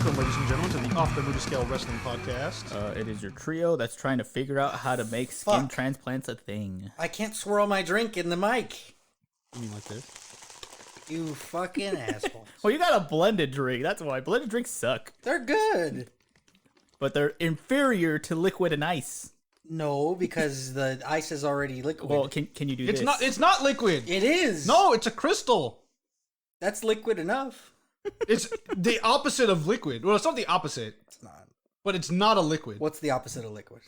Welcome, ladies and gentlemen, to the Off the Movie Scale Wrestling Podcast. It is your trio that's trying to figure out how to make skin transplants a thing. I can't swirl my drink in the mic. You mean like this? You fucking asshole. Well, you got a blended drink. That's why. Blended drinks suck. They're good. But they're inferior to liquid and ice. No, because the ice is already liquid. Well, can you do It's this? not. It's not liquid. It is. No, it's a crystal. That's liquid enough. It's the opposite of liquid. Well, it's not the opposite, It's not. but it's not a liquid. What's the opposite of liquid?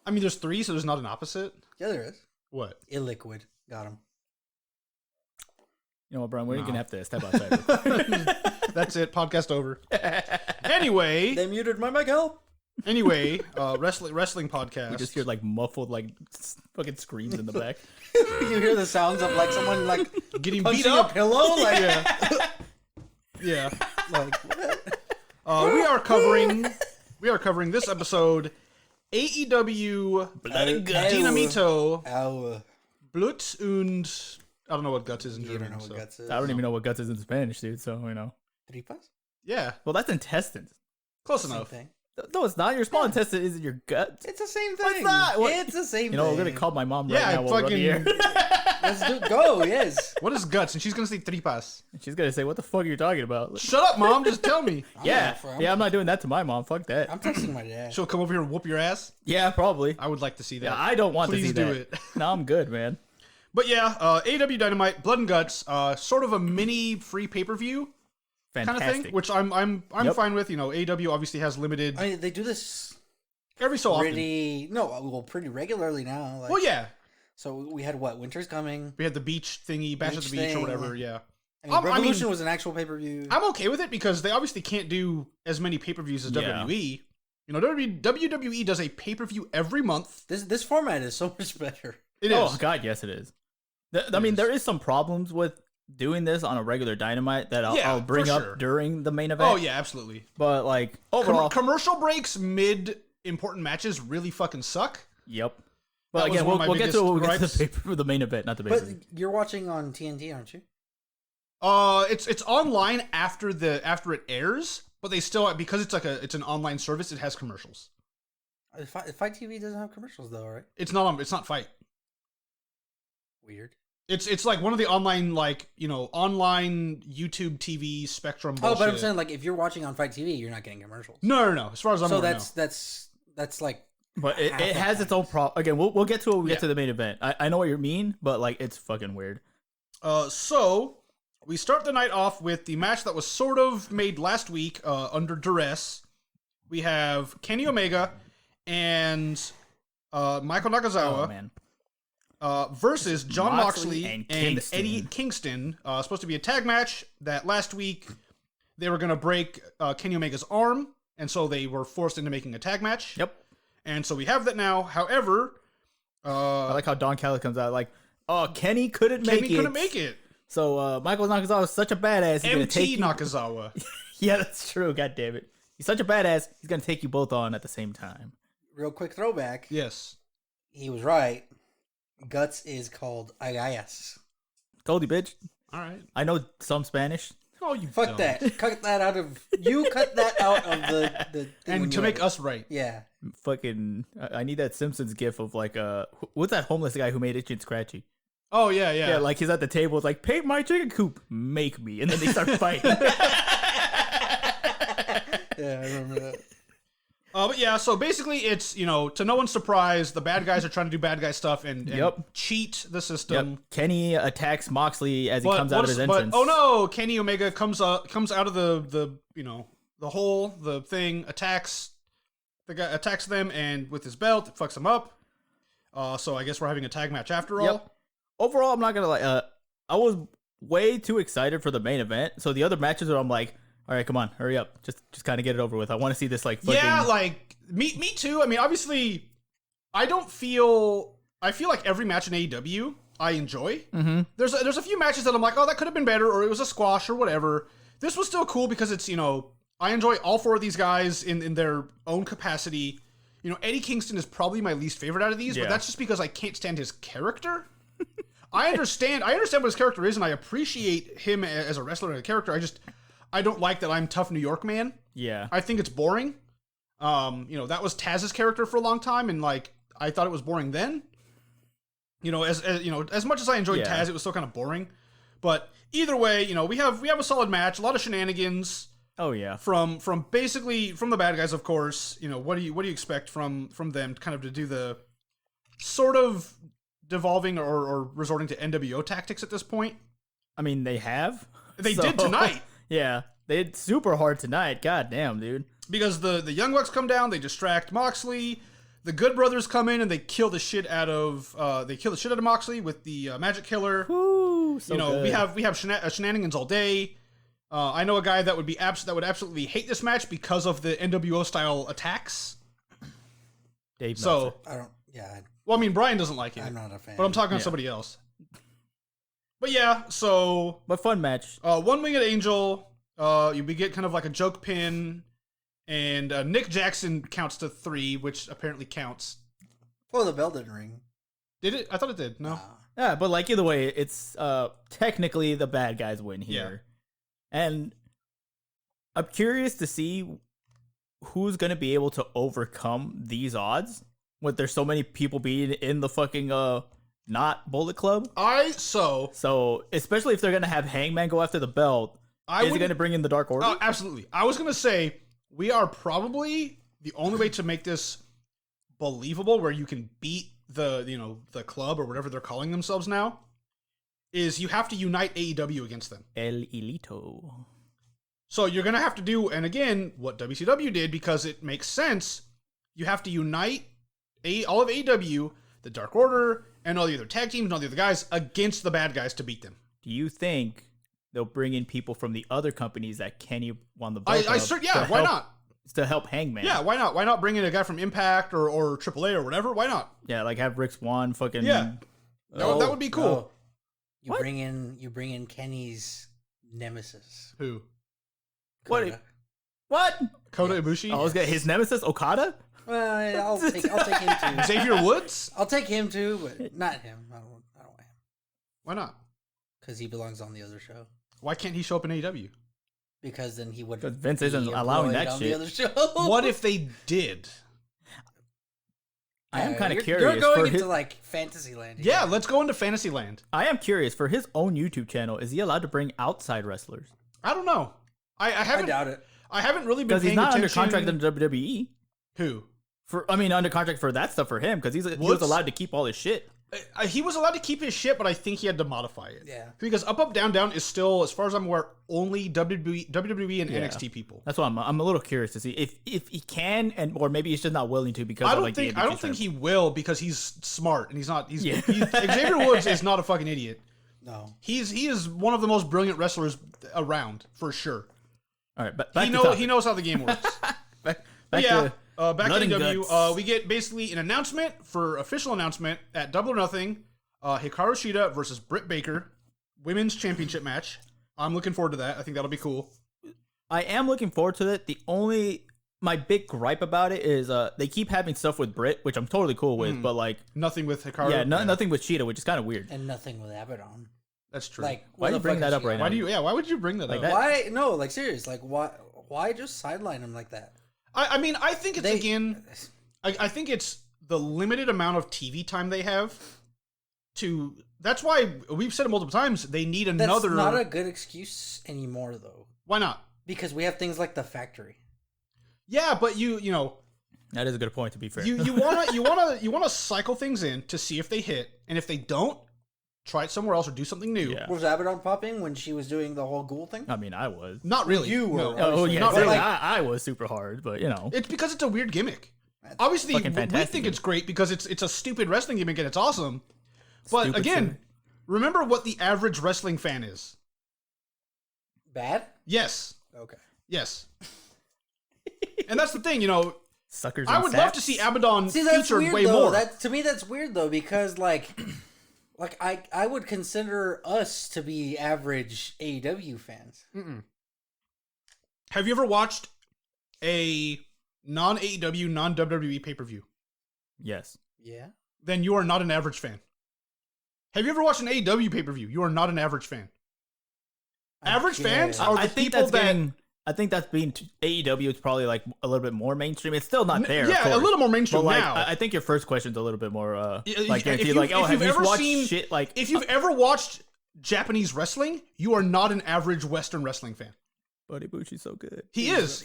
I mean, there's three, so there's not an opposite. Yeah, there is. What? Illiquid. Got him. You know what, Brian? We're gonna have to step outside. That's it. Podcast over. Anyway, They muted my mic. Help. wrestling podcast. You just hear like muffled like fucking screams in the back. You hear the sounds of like someone like getting beat punching a up. pillow. Like, Yeah. like what? We are covering this episode. AEW Blood and Guts. Dynamite Ow. Blut und I don't know what guts is in You German. don't know what so. guts is. I don't even know what guts is in Spanish, dude. So you know. Tripas? Yeah, Well, that's intestines. close Same enough. thing. No, it's not. Your small intestine is in your gut. It's the same thing. What's that? What- It's the same thing. You know, we're gonna call my mom right Yeah, now while we're on the air. Let's do go, yes. What is guts? And she's gonna say tripas. She's gonna say, "What the fuck are you talking about?" Shut up, mom. Just tell me. Yeah, from. yeah. I'm not doing that to my mom. Fuck that. I'm texting my dad. She'll come over here and whoop your ass. Yeah, probably. I would like to see that. Yeah, I don't want Please to see do that. it. No, I'm good, man. But yeah, AEW Dynamite Blood and Guts, sort of a mini free pay per view kind of Fantastic. thing, which I'm Yep. fine with. You know, AEW obviously has limited I mean, they do this every so often. pretty regularly now. Like, Well, yeah, So we had what? Winter's coming. we had the beach thingy, Bash at the Beach Beach or thing. whatever. Yeah, I mean, I mean- Revolution was an actual pay per view. I'm okay with it because they obviously can't do as many pay per views as Yeah. WWE. You know, WWE does a pay per view every month. This format is so much better. It is. Oh God, yes, it is. I mean, there is some problems with doing this on a regular Dynamite that I'll bring for up sure. during the main event. Oh yeah, absolutely. But like overall, Commercial breaks mid important matches really fucking suck. yep. That But was again, one of my we'll get to it when we get to biggest the paper for the main event, not the But main. you're watching on TNT, aren't you? It's online after it airs, but they still, because it's an online service, it has commercials. Fight TV doesn't have commercials though, right? It's not Fight. Weird. It's like one of the online, like, you know, online YouTube TV Spectrum bullshit. Oh, but I'm saying like if you're watching on Fight TV, you're not getting commercials. No. As far as I'm So aware, that's like But it has its own problem. Again, we'll get to it when we get to the main event. I know what you mean, but like it's fucking weird. So we start the night off with the match that was sort of made last week under duress. We have Kenny Omega and Michael Nakazawa. Oh man. Versus John Moxley and and Kingston. Eddie Kingston. Supposed to be a tag match that last week they were going to break Kenny Omega's arm, and so they were forced into making a tag match. Yep. And so we have that now. However, I like how Don Callis comes out like, "Oh, Kenny couldn't make it." So Michael Nakazawa is such a badass. He's gonna take MT you. Nakazawa. Yeah, that's true. God damn it. He's such a badass. He's gonna take you both on at the same time. real quick throwback. Yes. He was right. Guts is called Agallas. Told you, bitch. All right. I know some Spanish. Oh, you Fuck don't. that. Cut that out of you. Cut that out of the thing when And to you make edit. us right. Yeah. Fucking, I need that Simpsons gif of like, what's that homeless guy who made Itchy and Scratchy? Oh yeah. Yeah, like he's at the table. It's like, paint my chicken coop, make me, and then they start fighting. Yeah, I remember that. But yeah, so basically it's, you know, to no one's surprise, the bad guys are trying to do bad guy stuff and cheat the system. Yep. Kenny attacks Moxley as he comes out of his entrance. But oh no, Kenny Omega comes out of the you know, the hole, the thing, attacks them, and with his belt, it fucks him up. So I guess we're having a tag match after all. Yep. Overall, I'm not gonna lie. I was way too excited for the main event. So the other matches are, I'm like, all right, come on, hurry up, just kind of get it over with. I want to see this like. Fucking... Yeah, like me too. I mean, obviously, I feel like every match in AEW I enjoy. Mm-hmm. There's a few matches that I'm like, oh, that could have been better, or it was a squash or whatever. This was still cool because it's, you know, I enjoy all four of these guys in their own capacity. You know, Eddie Kingston is probably my least favorite out of these, but that's just because I can't stand his character. I understand what his character is, and I appreciate him as a wrestler and a character. I don't like that I'm tough New York man. Yeah. I think it's boring. That was Taz's character for a long time, and like I thought it was boring then. As much as I enjoyed Taz, it was still kind of boring. But either way, we have a solid match, a lot of shenanigans. Oh yeah. From basically from the bad guys, of course. What do you expect from them, kind of to do the sort of devolving or resorting to NWO tactics at this point? I mean, they have. They did tonight. Yeah, they did super hard tonight. God damn, dude. Because the Young Bucks come down, they distract Moxley. The Good Brothers come in and they kill the shit out of Moxley with the Magic Killer. Woo, so good. we have shenanigans all day. I know a guy that would absolutely hate this match because of the NWO style attacks. Dave so Meltzer. I don't. Yeah. Well, I mean, Brian doesn't like it. I'm not a fan. But I'm talking to somebody else. But yeah, so But fun match. One-Winged Angel. We get kind of like a joke pin. And Nick Jackson counts to 3, which apparently counts. Well, the bell didn't ring. Did it? I thought it did. No. Yeah, but like either way, it's technically the bad guys win here. Yeah. And I'm curious to see who's going to be able to overcome these odds when there's so many people being in the fucking not Bullet Club. So especially if they're going to have Hangman go after the belt, is it going to bring in the Dark Order? Oh, absolutely. I was going to say we are probably the only way to make this believable, where you can beat the club or whatever they're calling themselves now, is you have to unite AEW against them. El Elito. So you're going to have to do, and again, what WCW did, because it makes sense, you have to unite all of AEW, the Dark Order, and all the other tag teams and all the other guys against the bad guys to beat them. Do you think they'll bring in people from the other companies that Kenny won the belt why not? To help Hangman. Yeah, why not? Why not bring in a guy from Impact or AAA or whatever? Why not? Yeah, like have Rick Swan fucking... Yeah. That would be cool. You bring in Kenny's nemesis. Who? What? Kota Ibushi? Oh, his nemesis, Okada? Well, I'll take him too. Xavier Woods? I'll take him too, but not him. I don't want him. Why not? Because he belongs on the other show. Why can't he show up in AEW? Because then he would. Because Vince isn't allowing that shit. The other show. What if they did? I am kind of curious. You're going into like fantasy land. Yeah, let's go into fantasy land. I am curious. For his own YouTube channel, is he allowed to bring outside wrestlers? I don't know. I doubt it. I haven't really been paying attention. Because he's not under contract in WWE. Who? Under contract for that stuff for him, because he was allowed to keep all his shit. He was allowed to keep his shit, but I think he had to modify it. Yeah. Because Up, Down, Down is still, as far as I'm aware, only WWE and NXT people. That's why I'm a little curious to see if he can, or maybe he's just not willing to because I don't think he will, because he's smart and he's not. Xavier Woods is not a fucking idiot. No. He is one of the most brilliant wrestlers around, for sure. All right, but he knows how the game works. back to AEW, we get basically an official announcement at Double or Nothing. Hikaru Shida versus Britt Baker, women's championship match. I'm looking forward to that. I think that'll be cool. I am looking forward to it. My big gripe about it is they keep having stuff with Britt, which I'm totally cool with, but like nothing with Hikaru. Yeah, nothing with Shida, which is kind of weird. And nothing with Abaddon. That's true. Like, why do you bring that up right now? Why would you bring that up? Why? No, like serious. Like why just sideline him like that? I mean, I think it's I think it's the limited amount of TV time they have to. That's why we've said it multiple times. They need another. That's not a good excuse anymore, though. Why not? Because we have things like the factory. Yeah, but you know. That is a good point. To be fair, you wanna cycle things in to see if they hit, and if they don't, try it somewhere else or do something new. Yeah. Was Abaddon popping when she was doing the whole ghoul thing? I mean, I was. Not really. You were. No. Oh, yeah. Not really. I was super hard, but you know. It's because it's a weird gimmick. Obviously, we think it's great because it's a stupid wrestling gimmick and it's awesome. But Stupid again, shit. remember what the average wrestling fan is. Bad? Yes. Okay. Yes. And that's the thing, you know. Suckers. I would love to see Abaddon featured weird, way though. more. To me, that's weird though, because like I would consider us to be average AEW fans. Mm-mm. Have you ever watched a non-AEW, non-WWE pay-per-view? Yes. Yeah. Then you are not an average fan. Have you ever watched an AEW pay-per-view? You are not an average fan. Average fans are the people that I think that's being AEW. It's probably like a little bit more mainstream. It's still not there. Yeah, a little more mainstream but like, now. I think your first question's a little bit more like if guaranteed. Like, oh, have you watched seen, shit? Like, if you've ever watched Japanese wrestling, you are not an average Western wrestling fan. Buddy Bucci's so good. He is.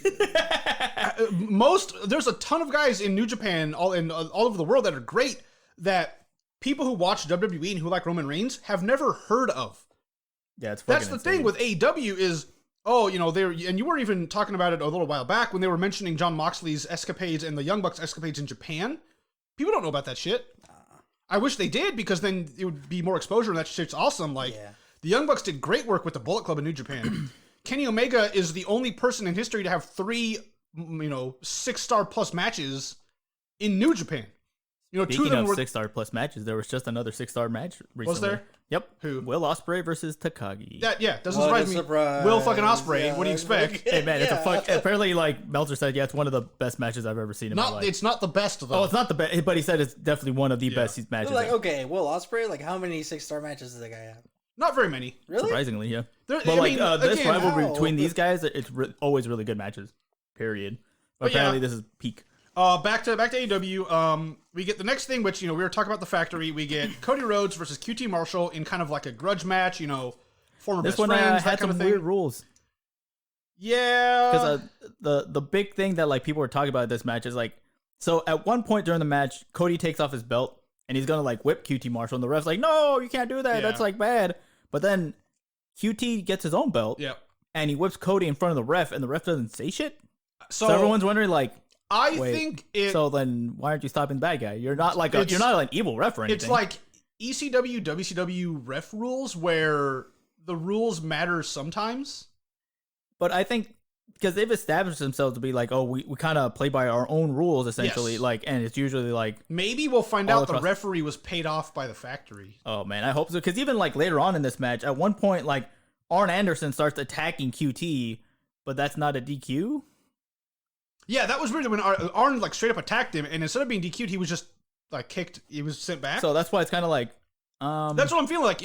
There's a ton of guys in New Japan, all over the world that are great. That people who watch WWE and who like Roman Reigns have never heard of. Yeah, that's the thing with AEW is, oh, you know, and you were even talking about it a little while back when they were mentioning Jon Moxley's escapades and the Young Bucks escapades in Japan. People don't know about that shit. I wish they did, because then it would be more exposure, and that shit's awesome. Like, the Young Bucks did great work with the Bullet Club in New Japan. Kenny Omega is the only person in history to have 3, 6-star plus matches in New Japan. You know, Speaking 2 of them of were 6-star plus matches, there was just another 6-star match recently. Was there? Yep. Who? Will Ospreay versus Takagi. Doesn't surprise me. Will fucking Ospreay. Yeah, what do you expect? Hey man, it's a fuck. Apparently, like Meltzer said, it's one of the best matches I've ever seen in my life. It's not the best though. Oh, it's not the best, but he said it's definitely one of the best matches. Like, okay, Will Ospreay, like how many 6-star matches does that guy have? Not very many. Really? Surprisingly, yeah. There, But this again, rivalry between these guys, it's always really good matches. Period. But apparently, this is peak. Back to AEW. We get the next thing, which we were talking about the factory. We get Cody Rhodes versus QT Marshall in kind of like a grudge match. Former This best one friends. had that kind some of thing. weird rules. Yeah, because the big thing that like people were talking about in this match is like, so at one point during the match, Cody takes off his belt and he's gonna like whip QT Marshall, and the ref's like, no, you can't do that. Yeah. That's like bad. But then QT gets his own belt. Yeah. And he whips Cody in front of the ref, and the ref doesn't say shit. So everyone's wondering like, I wait, think it. So then why aren't you stopping the bad guy? You're not like you're not an evil ref or anything. It's like ECW, WCW ref rules where the rules matter sometimes. But I think because they've established themselves to be like, oh, we kind of play by our own rules essentially. Yes. Like, and it's usually like maybe we'll find all out the across- referee was paid off by the factory. Oh man, I hope so. Because even like later on in this match, at one point, like Arn Anderson starts attacking QT, but that's not a DQ. Yeah, that was weird when Arn like straight up attacked him, and instead of being DQ'd, he was just like kicked. He was sent back. So that's why it's kind of like, that's what I'm feeling like.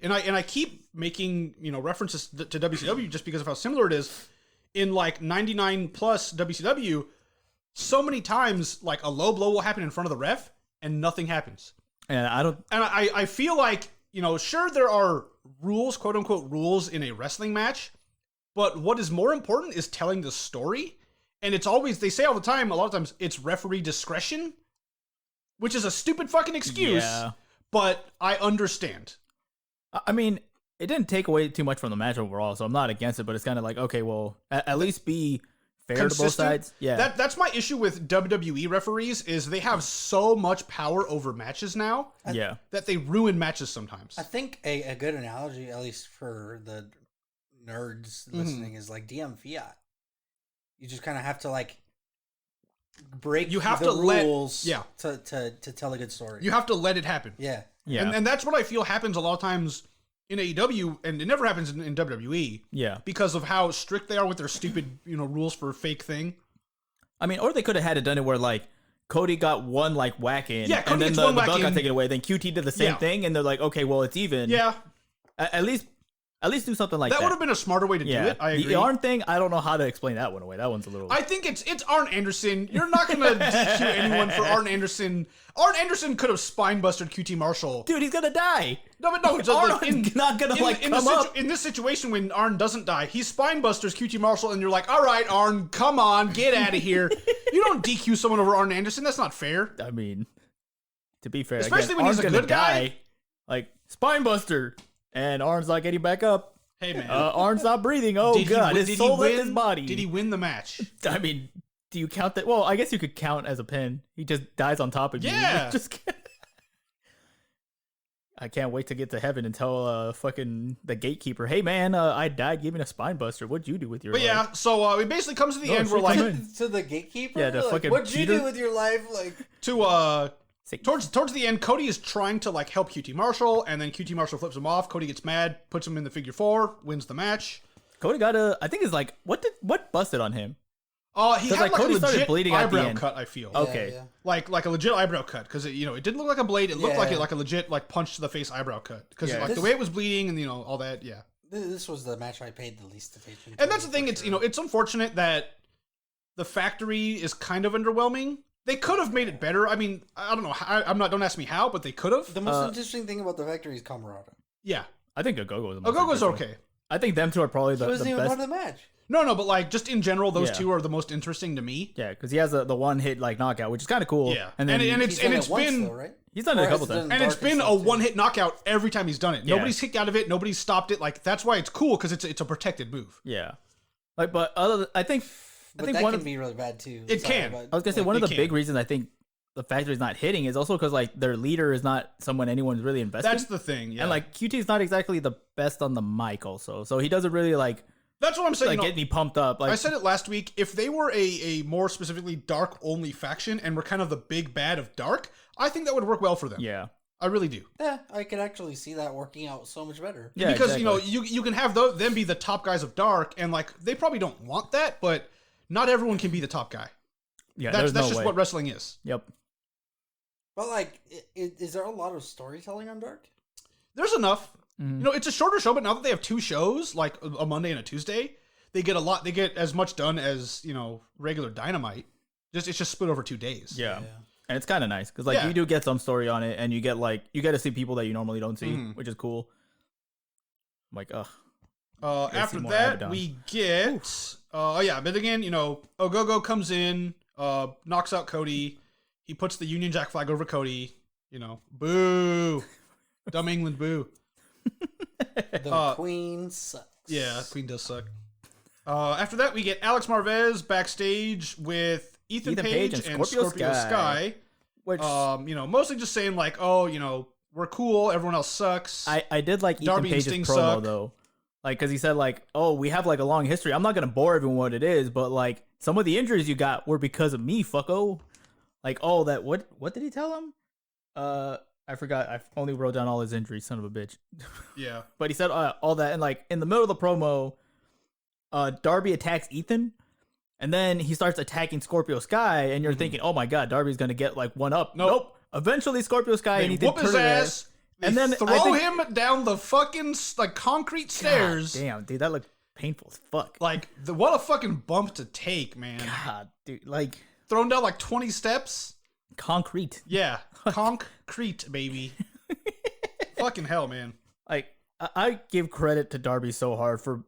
And I keep making references to WCW just because of how similar it is. In like 99 plus WCW, so many times like a low blow will happen in front of the ref and nothing happens. And I feel like sure there are rules, quote unquote rules in a wrestling match, but what is more important is telling the story. And it's always, they say all the time, a lot of times, it's referee discretion, which is a stupid fucking excuse, but I understand. I mean, it didn't take away too much from the match overall, so I'm not against it, but it's kind of like, okay, well, at least be fair to both sides. Yeah. That's my issue with WWE referees, is they have so much power over matches now that they ruin matches sometimes. I think a good analogy, at least for the nerds listening, is like DM Fiat. You just kind of have to like break the rules to tell a good story. You have to let it happen. Yeah. And that's what I feel happens a lot of times in AEW, and it never happens in WWE. Yeah. Because of how strict they are with their stupid, rules for a fake thing. I mean, or they could have had it done it where like Cody got one like whack in, Cody and then gets the one whack belt got in. taken away. Then QT did the same thing, and they're like, okay, well, it's even. Yeah. At least do something like that. That would have been a smarter way to do it. I agree. The Arn thing, I don't know how to explain that one away. That one's a little. I think it's Arn Anderson. You're not gonna DQ anyone for Arn Anderson. Arn Anderson could have spine-busted QT Marshall. Dude, he's gonna die. No, but no, Arn's not gonna come up. In this situation, when Arn doesn't die, he spine-busters QT Marshall, and you're like, all right, Arn, come on, get out of here. You don't DQ someone over Arn Anderson. That's not fair. I mean, to be fair, especially when Arn's he's a gonna good guy. die. Like spinebuster, and Arn's not getting back up. Hey man, Arn's not breathing. Oh god, his soul left his body. Did he win the match? I mean, do you count that? Well, I guess you could count as a pin. He just dies on top of you. Yeah. I can't wait to get to heaven and tell fucking the gatekeeper, hey man, I died giving a spine buster. What'd you do with your life? Yeah, so it basically comes to the end where like to the gatekeeper. Yeah, the fucking what'd you cheater? do with your life? Like towards the end, Cody is trying to like help QT Marshall, and then QT Marshall flips him off. Cody gets mad, puts him in the figure 4, wins the match. Cody got I think it's like what busted on him? He had like Cody a started legit bleeding at the eyebrow end. cut. I feel Okay. Yeah. like a legit eyebrow cut, because it didn't look like a blade. It looked Yeah. like a legit like punch to the face eyebrow cut, because Yeah. like the way it was bleeding and all that. Yeah. This was the match I paid the least attention to. And that's the thing. It's it's unfortunate that the factory is kind of underwhelming. They could have made it better. I mean, I don't know. Don't ask me how, but they could have. The most interesting thing about the factory is Camarada. Yeah, I think Ogogo is. Ogogo's okay. I think them two are probably the wasn't the even best. part of the match. No, but like just in general, those two are the most interesting to me. Yeah, because he has the one hit like knockout, which is kind of cool. Yeah, and then it's been though, right? He's done it a couple times, and it's been a one hit knockout every time he's done it. Yeah. Nobody's kicked out of it. Nobody's stopped it. Like that's why it's cool because it's a protected move. Yeah, like but I think that one can be really bad too. It can. I was gonna say one of the big reasons I think the factory's not hitting is also because like their leader is not someone anyone's really invested. That's the thing. Yeah, and like QT's not exactly the best on the mic also, so he doesn't really like. That's what I'm saying. Like get me pumped up. Like I said it last week. If they were a more specifically dark only faction and were kind of the big bad of dark, I think that would work well for them. Yeah, I really do. Yeah, I could actually see that working out so much better. Yeah, because you can have them be the top guys of dark, and like they probably don't want that, but not everyone can be the top guy. Yeah, that's no just way. what wrestling is. Yep. But like, is there a lot of storytelling on Dark? There's enough. Mm-hmm. It's a shorter show, but now that they have two shows, like a Monday and a Tuesday, they get a lot. They get as much done as regular Dynamite. It's just split over 2 days. Yeah. And it's kind of nice because like you do get some story on it, and you get to see people that you normally don't see, which is cool. I'm like, ugh. After that, Abaddon. we get but again, Ogogo comes in, knocks out Cody. He puts the Union Jack flag over Cody. Boo, dumb England, boo. The Queen sucks. Yeah, Queen does suck. After that, we get Alex Marvez backstage with Ethan Page and Scorpio Sky. Which, mostly just saying like, oh, we're cool. Everyone else sucks. I did like Darby Ethan Page's promo though. Like, because he said like, oh, we have like a long history. I'm not going to bore everyone what it is, but like some of the injuries you got were because of me, fucko. Like, oh, that, what did he tell him? I forgot. I only wrote down all his injuries, son of a bitch. Yeah. But he said all that. And like in the middle of the promo, Darby attacks Ethan. And then he starts attacking Scorpio Sky, and you're thinking, "Oh my God, Darby's gonna get like one up." Nope. Eventually, Scorpio Sky and Ethan whoop his ass, and then throw him down the fucking like concrete stairs. God damn, dude, that looked painful as fuck. Like what a fucking bump to take, man. God, dude, like thrown down like 20 steps. Concrete. Yeah, concrete, baby. Fucking hell, man. Like I give credit to Darby so hard for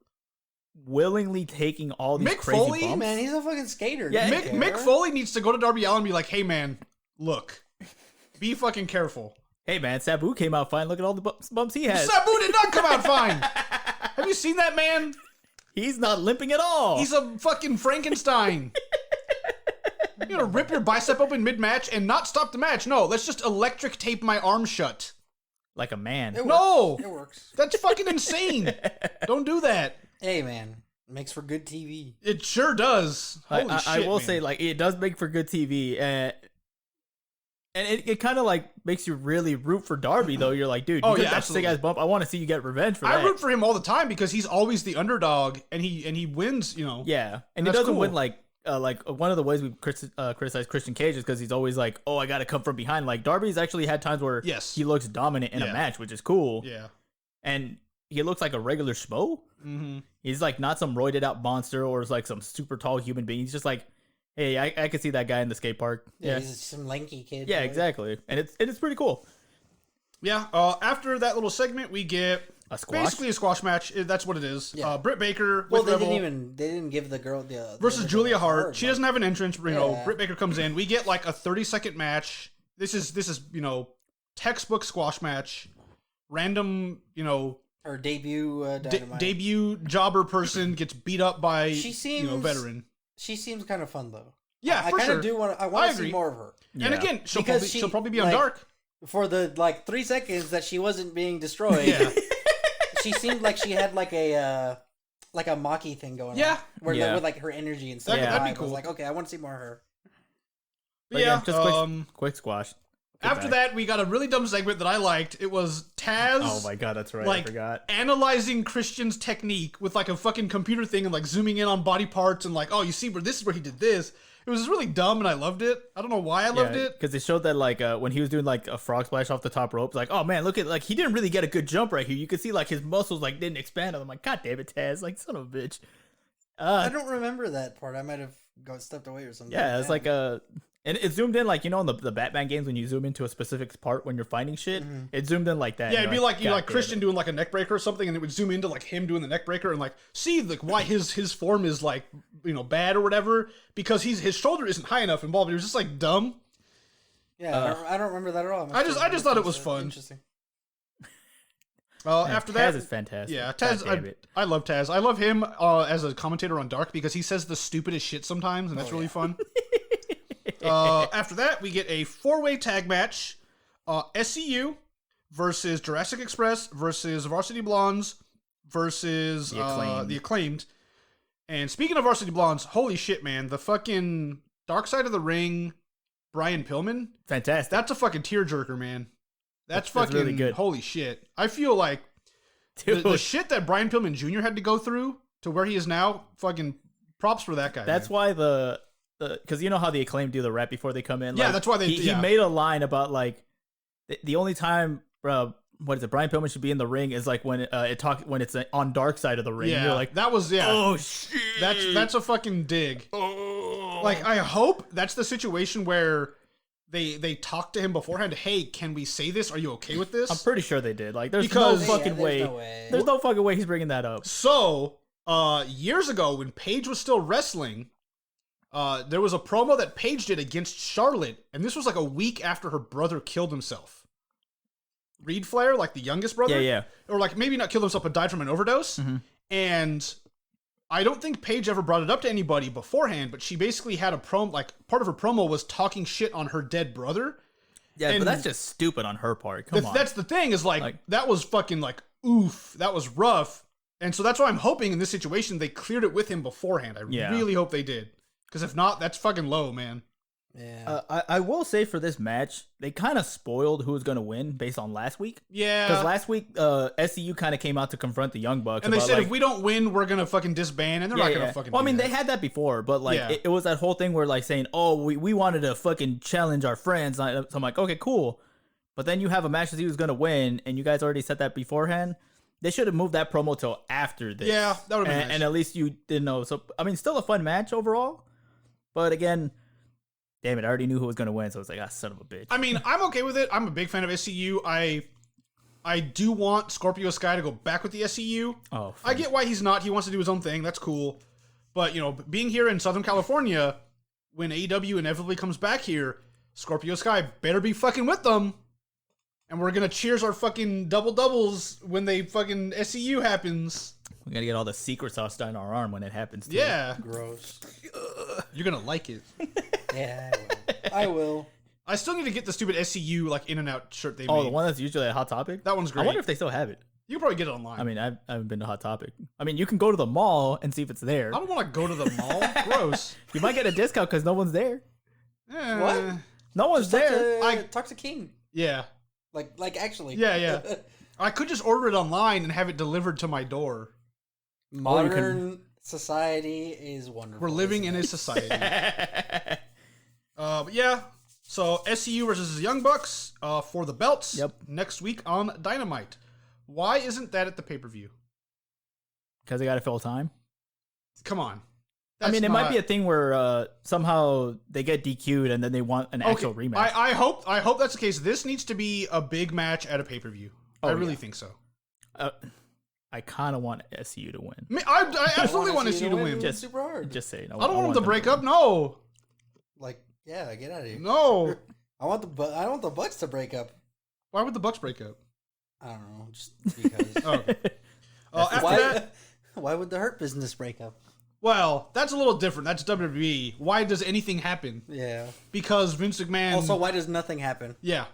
willingly taking all these crazy Foley, bumps. Man, he's a fucking skater. Yeah, Mick Foley needs to go to Darby Allin and be like, "Hey, man, look, be fucking careful." Hey, man, Sabu came out fine. Look at all the bumps he has. Sabu did not come out fine. Have you seen that man? He's not limping at all. He's a fucking Frankenstein. You're gonna rip your bicep open mid-match and not stop the match. No, let's just electric tape my arm shut. Like a man. It works. That's fucking insane. Don't do that. Hey, man, it makes for good TV. It sure does. Holy shit, I will man. say, like, it does make for good TV, and it kind of like makes you really root for Darby, though. You're like, dude, you took that sick ass bump. I want to see you get revenge for that. I root for him all the time because he's always the underdog, and he wins. Yeah, and he doesn't win like one of the ways we criticize Christian Cage is because he's always like, oh, I got to come from behind. Like Darby's actually had times where he looks dominant in a match, which is cool. Yeah, and he looks like a regular schmo. Mm-hmm. He's like not some roided out monster or is like some super tall human being. He's just like, hey, I can see that guy in the skate park. Yeah, he's some lanky kid. Yeah, exactly, and it's pretty cool. Yeah. After that little segment, we get basically a squash match. That's what it is. Yeah. Britt Baker. Well, they didn't give the girl versus Julia Hart. She doesn't have an entrance. Britt Baker comes in. We get like a 30-second match. This is textbook squash match. Random her debut debut jobber person gets beat up by veteran. She seems kind of fun though. Yeah, I kind of do want. I want to see more of her. Yeah. And again, she'll probably be on Dark for the 3 seconds that she wasn't being destroyed. Yeah, she seemed like she had like a Maki thing going on. Yeah, with like her energy and stuff. Yeah, that'd be cool. I was like, okay, I want to see more of her. But yeah, just quick squash. After that, we got a really dumb segment that I liked. It was Taz. Oh my God, that's right. Like, I forgot. analyzing Christian's technique with like a fucking computer thing and like zooming in on body parts and like, oh, you see where this is where he did this. It was really dumb, and I loved it. I don't know why I loved it. Because it showed that, like, when he was doing, like, a frog splash off the top rope, like, oh, man, look at, like, he didn't really get a good jump right here. You could see, like, his muscles, like, didn't expand. I'm like, God damn it, Taz. Like, son of a bitch. I don't remember that part. I might have stepped away or something. Yeah, it's like a... And it zoomed in, like, you know, in the Batman games, when you zoom into a specific part when you're fighting shit, it zoomed in like that. Yeah, it'd be like, you know, like Christian doing, like, a neck breaker or something, and it would zoom into, like, him doing the neck breaker, and, like, see, like, why his form is, like, you know, bad or whatever, because his shoulder isn't high enough involved. It was just, like, dumb. Yeah, I don't remember that at all. I just thought it was fun. Interesting. After that, Taz is fantastic. Yeah, Taz. I love Taz. I love him as a commentator on Dark because he says the stupidest shit sometimes, and that's really fun. After that, we get a 4-way tag match: SCU versus Jurassic Express versus Varsity Blondes versus the Acclaimed. And speaking of Varsity Blondes, holy shit, man! The fucking Dark Side of the Ring, Brian Pillman, fantastic. That's a fucking tearjerker, man. That's fucking really good. Holy shit! I feel like the shit that Brian Pillman Jr. had to go through to where he is now. Fucking props for that guy. That's why because you know how the Acclaimed do the rap before they come in. Yeah, like, that's why he made a line about like the only time Brian Pillman should be in the ring is like when it's on Dark Side of the ring. Yeah, you're like that was oh shit. That's a fucking dig. Oh. Like I hope that's the situation where they talked to him beforehand. Hey, can we say this? Are you okay with this? I'm pretty sure they did. Like there's Because- no fucking way. No way. There's no fucking way he's bringing that up. So years ago when Paige was still wrestling. There was a promo that Paige did against Charlotte, and this was like a week after her brother killed himself. Reed Flair, like the youngest brother? Yeah. Or like maybe not killed himself, but died from an overdose. Mm-hmm. And I don't think Paige ever brought it up to anybody beforehand, but she basically had a promo, like part of her promo was talking shit on her dead brother. Yeah, and but that's just stupid on her part. Come on. That's the thing is like, that was fucking like, oof, that was rough. And so that's why I'm hoping in this situation they cleared it with him beforehand. I really hope they did. Because if not, that's fucking low, man. Yeah. I will say for this match, they kind of spoiled who was going to win based on last week. Yeah. Because last week, SCU kind of came out to confront the Young Bucks. And they said, like, if we don't win, we're going to fucking disband. And they're not going to fucking Well, I mean, do they had that before, but like, it was that whole thing where like saying, oh, we wanted to fucking challenge our friends. So I'm like, okay, cool. But then you have a match that he was going to win, and you guys already said that beforehand. They should have moved that promo till after this. Yeah, that would have been nice. And at least you didn't know. So, I mean, still a fun match overall. But again, damn it, I already knew who was going to win, so it's like, son of a bitch. I mean, I'm okay with it. I'm a big fan of SCU. I do want Scorpio Sky to go back with the SCU. Oh, I get why he's not. He wants to do his own thing. That's cool. But, you know, being here in Southern California, when AEW inevitably comes back here, Scorpio Sky better be fucking with them. And we're going to cheers our fucking double-doubles when they fucking SCU happens. We got to get all the secret sauce down our arm when it happens. Too. Yeah. Gross. You're going to like it. Yeah, I will. I still need to get the stupid SCU, like, In-N-Out shirt they made. Oh, the one that's usually at Hot Topic? That one's great. I wonder if they still have it. You can probably get it online. I mean, I haven't been to Hot Topic. I mean, you can go to the mall and see if it's there. I don't want to go to the mall. Gross. You might get a discount because no one's there. What? No one's there. Talk to King. Yeah. Like actually. Yeah. I could just order it online and have it delivered to my door. Modern society is wonderful. We're living in a society. But yeah. So SCU versus the Young Bucks for the belts. Yep. Next week on Dynamite. Why isn't that at the pay-per-view? Because they got to fill time. Come on. I mean, it might be a thing where somehow they get DQ'd and then they want an actual rematch. I hope that's the case. This needs to be a big match at a pay-per-view. I really think so. I kind of want SCU to win. I absolutely want SCU to win. Just super hard. Just saying. I don't want them to break up. No. Like, yeah, get out of here. No. I want the Bucks to break up. Why would the Bucks break up? I don't know, just because. Why would the Hurt Business break up? Well, that's a little different. That's WWE. Why does anything happen? Yeah. Because Vince McMahon... Also, why does nothing happen? Yeah.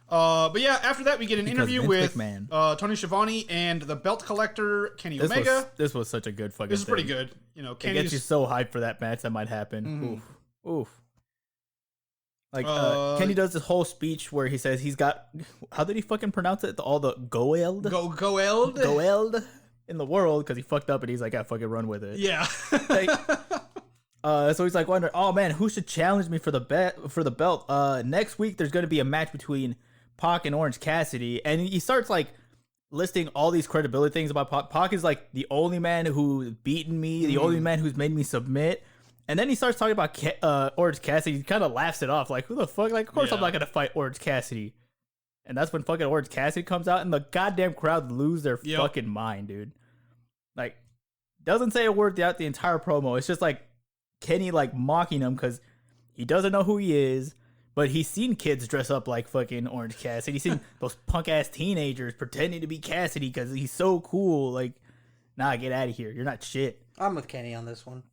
But yeah, after that, we get an interview with Tony Schiavone and the belt collector, Kenny Omega. This was such a good fucking This is pretty good. You know, Kenny's... It gets you so hyped for that match that might happen. Mm-hmm. Oof. Like, Kenny does this whole speech where he says he's got... How did he fucking pronounce it? All the goeld? Goeld? Goeld in the world, because he fucked up and he's like, I fucking run with it. Yeah. So he's like wondering, oh man, who should challenge me for the belt? Next week there's going to be a match between Pac and Orange Cassidy, and he starts like listing all these credibility things about Pac. Pac is like the only man who's beaten me, the only man who's made me submit. And then he starts talking about Orange Cassidy. He kind of laughs it off, like, who the fuck? Like, of course I'm not gonna fight Orange Cassidy. And that's when fucking Orange Cassidy comes out, and the goddamn crowd lose their fucking mind, dude. Like, doesn't say a word throughout the entire promo. It's just like Kenny like mocking him because he doesn't know who he is, but he's seen kids dress up like fucking Orange Cassidy. He's seen those punk ass teenagers pretending to be Cassidy because he's so cool. Like, nah, get out of here. You're not shit. I'm with Kenny on this one.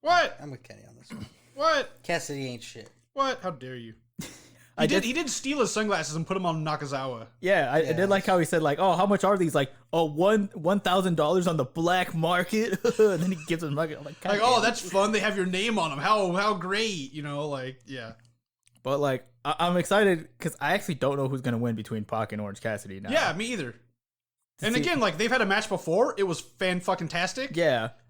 What? I'm with Kenny on this one. What? Cassidy ain't shit. What? How dare you? He did steal his sunglasses and put them on Nakazawa. Yeah, I did like how he said, like, oh, how much are these? Like, oh, $1,000 on the black market. And then he gives him like oh, that's fun. They have your name on them. How great, you know? Like, yeah. But like, I'm excited because I actually don't know who's gonna win between Pac and Orange Cassidy now. Yeah, me either. And again, like they've had a match before. It was fan-fucking-tastic.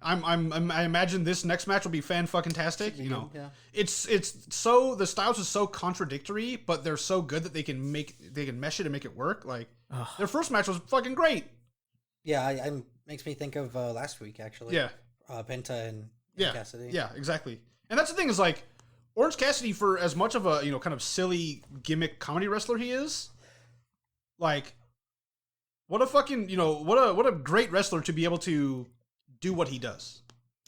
I imagine this next match will be fan-fucking-tastic. You know, it's so the styles are so contradictory, but they're so good that they can mesh it and make it work. Like their first match was fucking great. Yeah, it makes me think of last week actually. Yeah, Penta and Cassidy. Yeah, exactly. And that's the thing is like Orange Cassidy, for as much of a kind of silly gimmick comedy wrestler he is, like. What a fucking, what a great wrestler to be able to do what he does.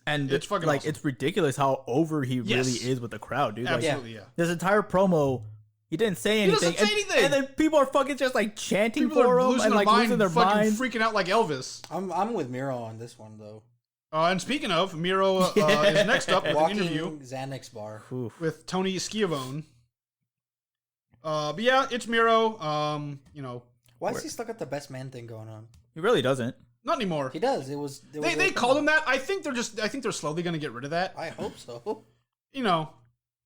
And it's fucking like, awesome. It's ridiculous how over he really is with the crowd, dude. Absolutely, like, this entire promo, he didn't say anything. He doesn't say anything. And then people are fucking just like chanting people for are him and like losing their mind. Freaking out like Elvis. I'm with Miro on this one, though. And speaking of, Miro is next up with an interview. Xanax bar. With Tony Schiavone. But yeah, it's Miro. Why is he still got the best man thing going on? He really doesn't. Not anymore. He does. They called him that. I think they're slowly going to get rid of that. I hope so.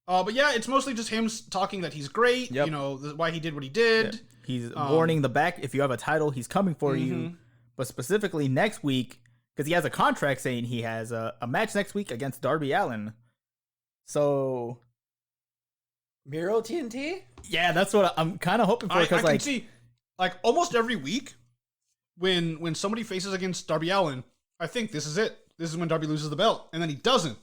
But yeah, it's mostly just him talking that he's great. Yep. Why he did what he did. Yep. He's warning the back. If you have a title, he's coming for you. But specifically next week, because he has a contract saying he has a match next week against Darby Allin. So Miro TNT? Yeah, that's what I'm kind of hoping for. I can see. Like, almost every week, when somebody faces against Darby Allin, I think this is it. This is when Darby loses the belt. And then he doesn't.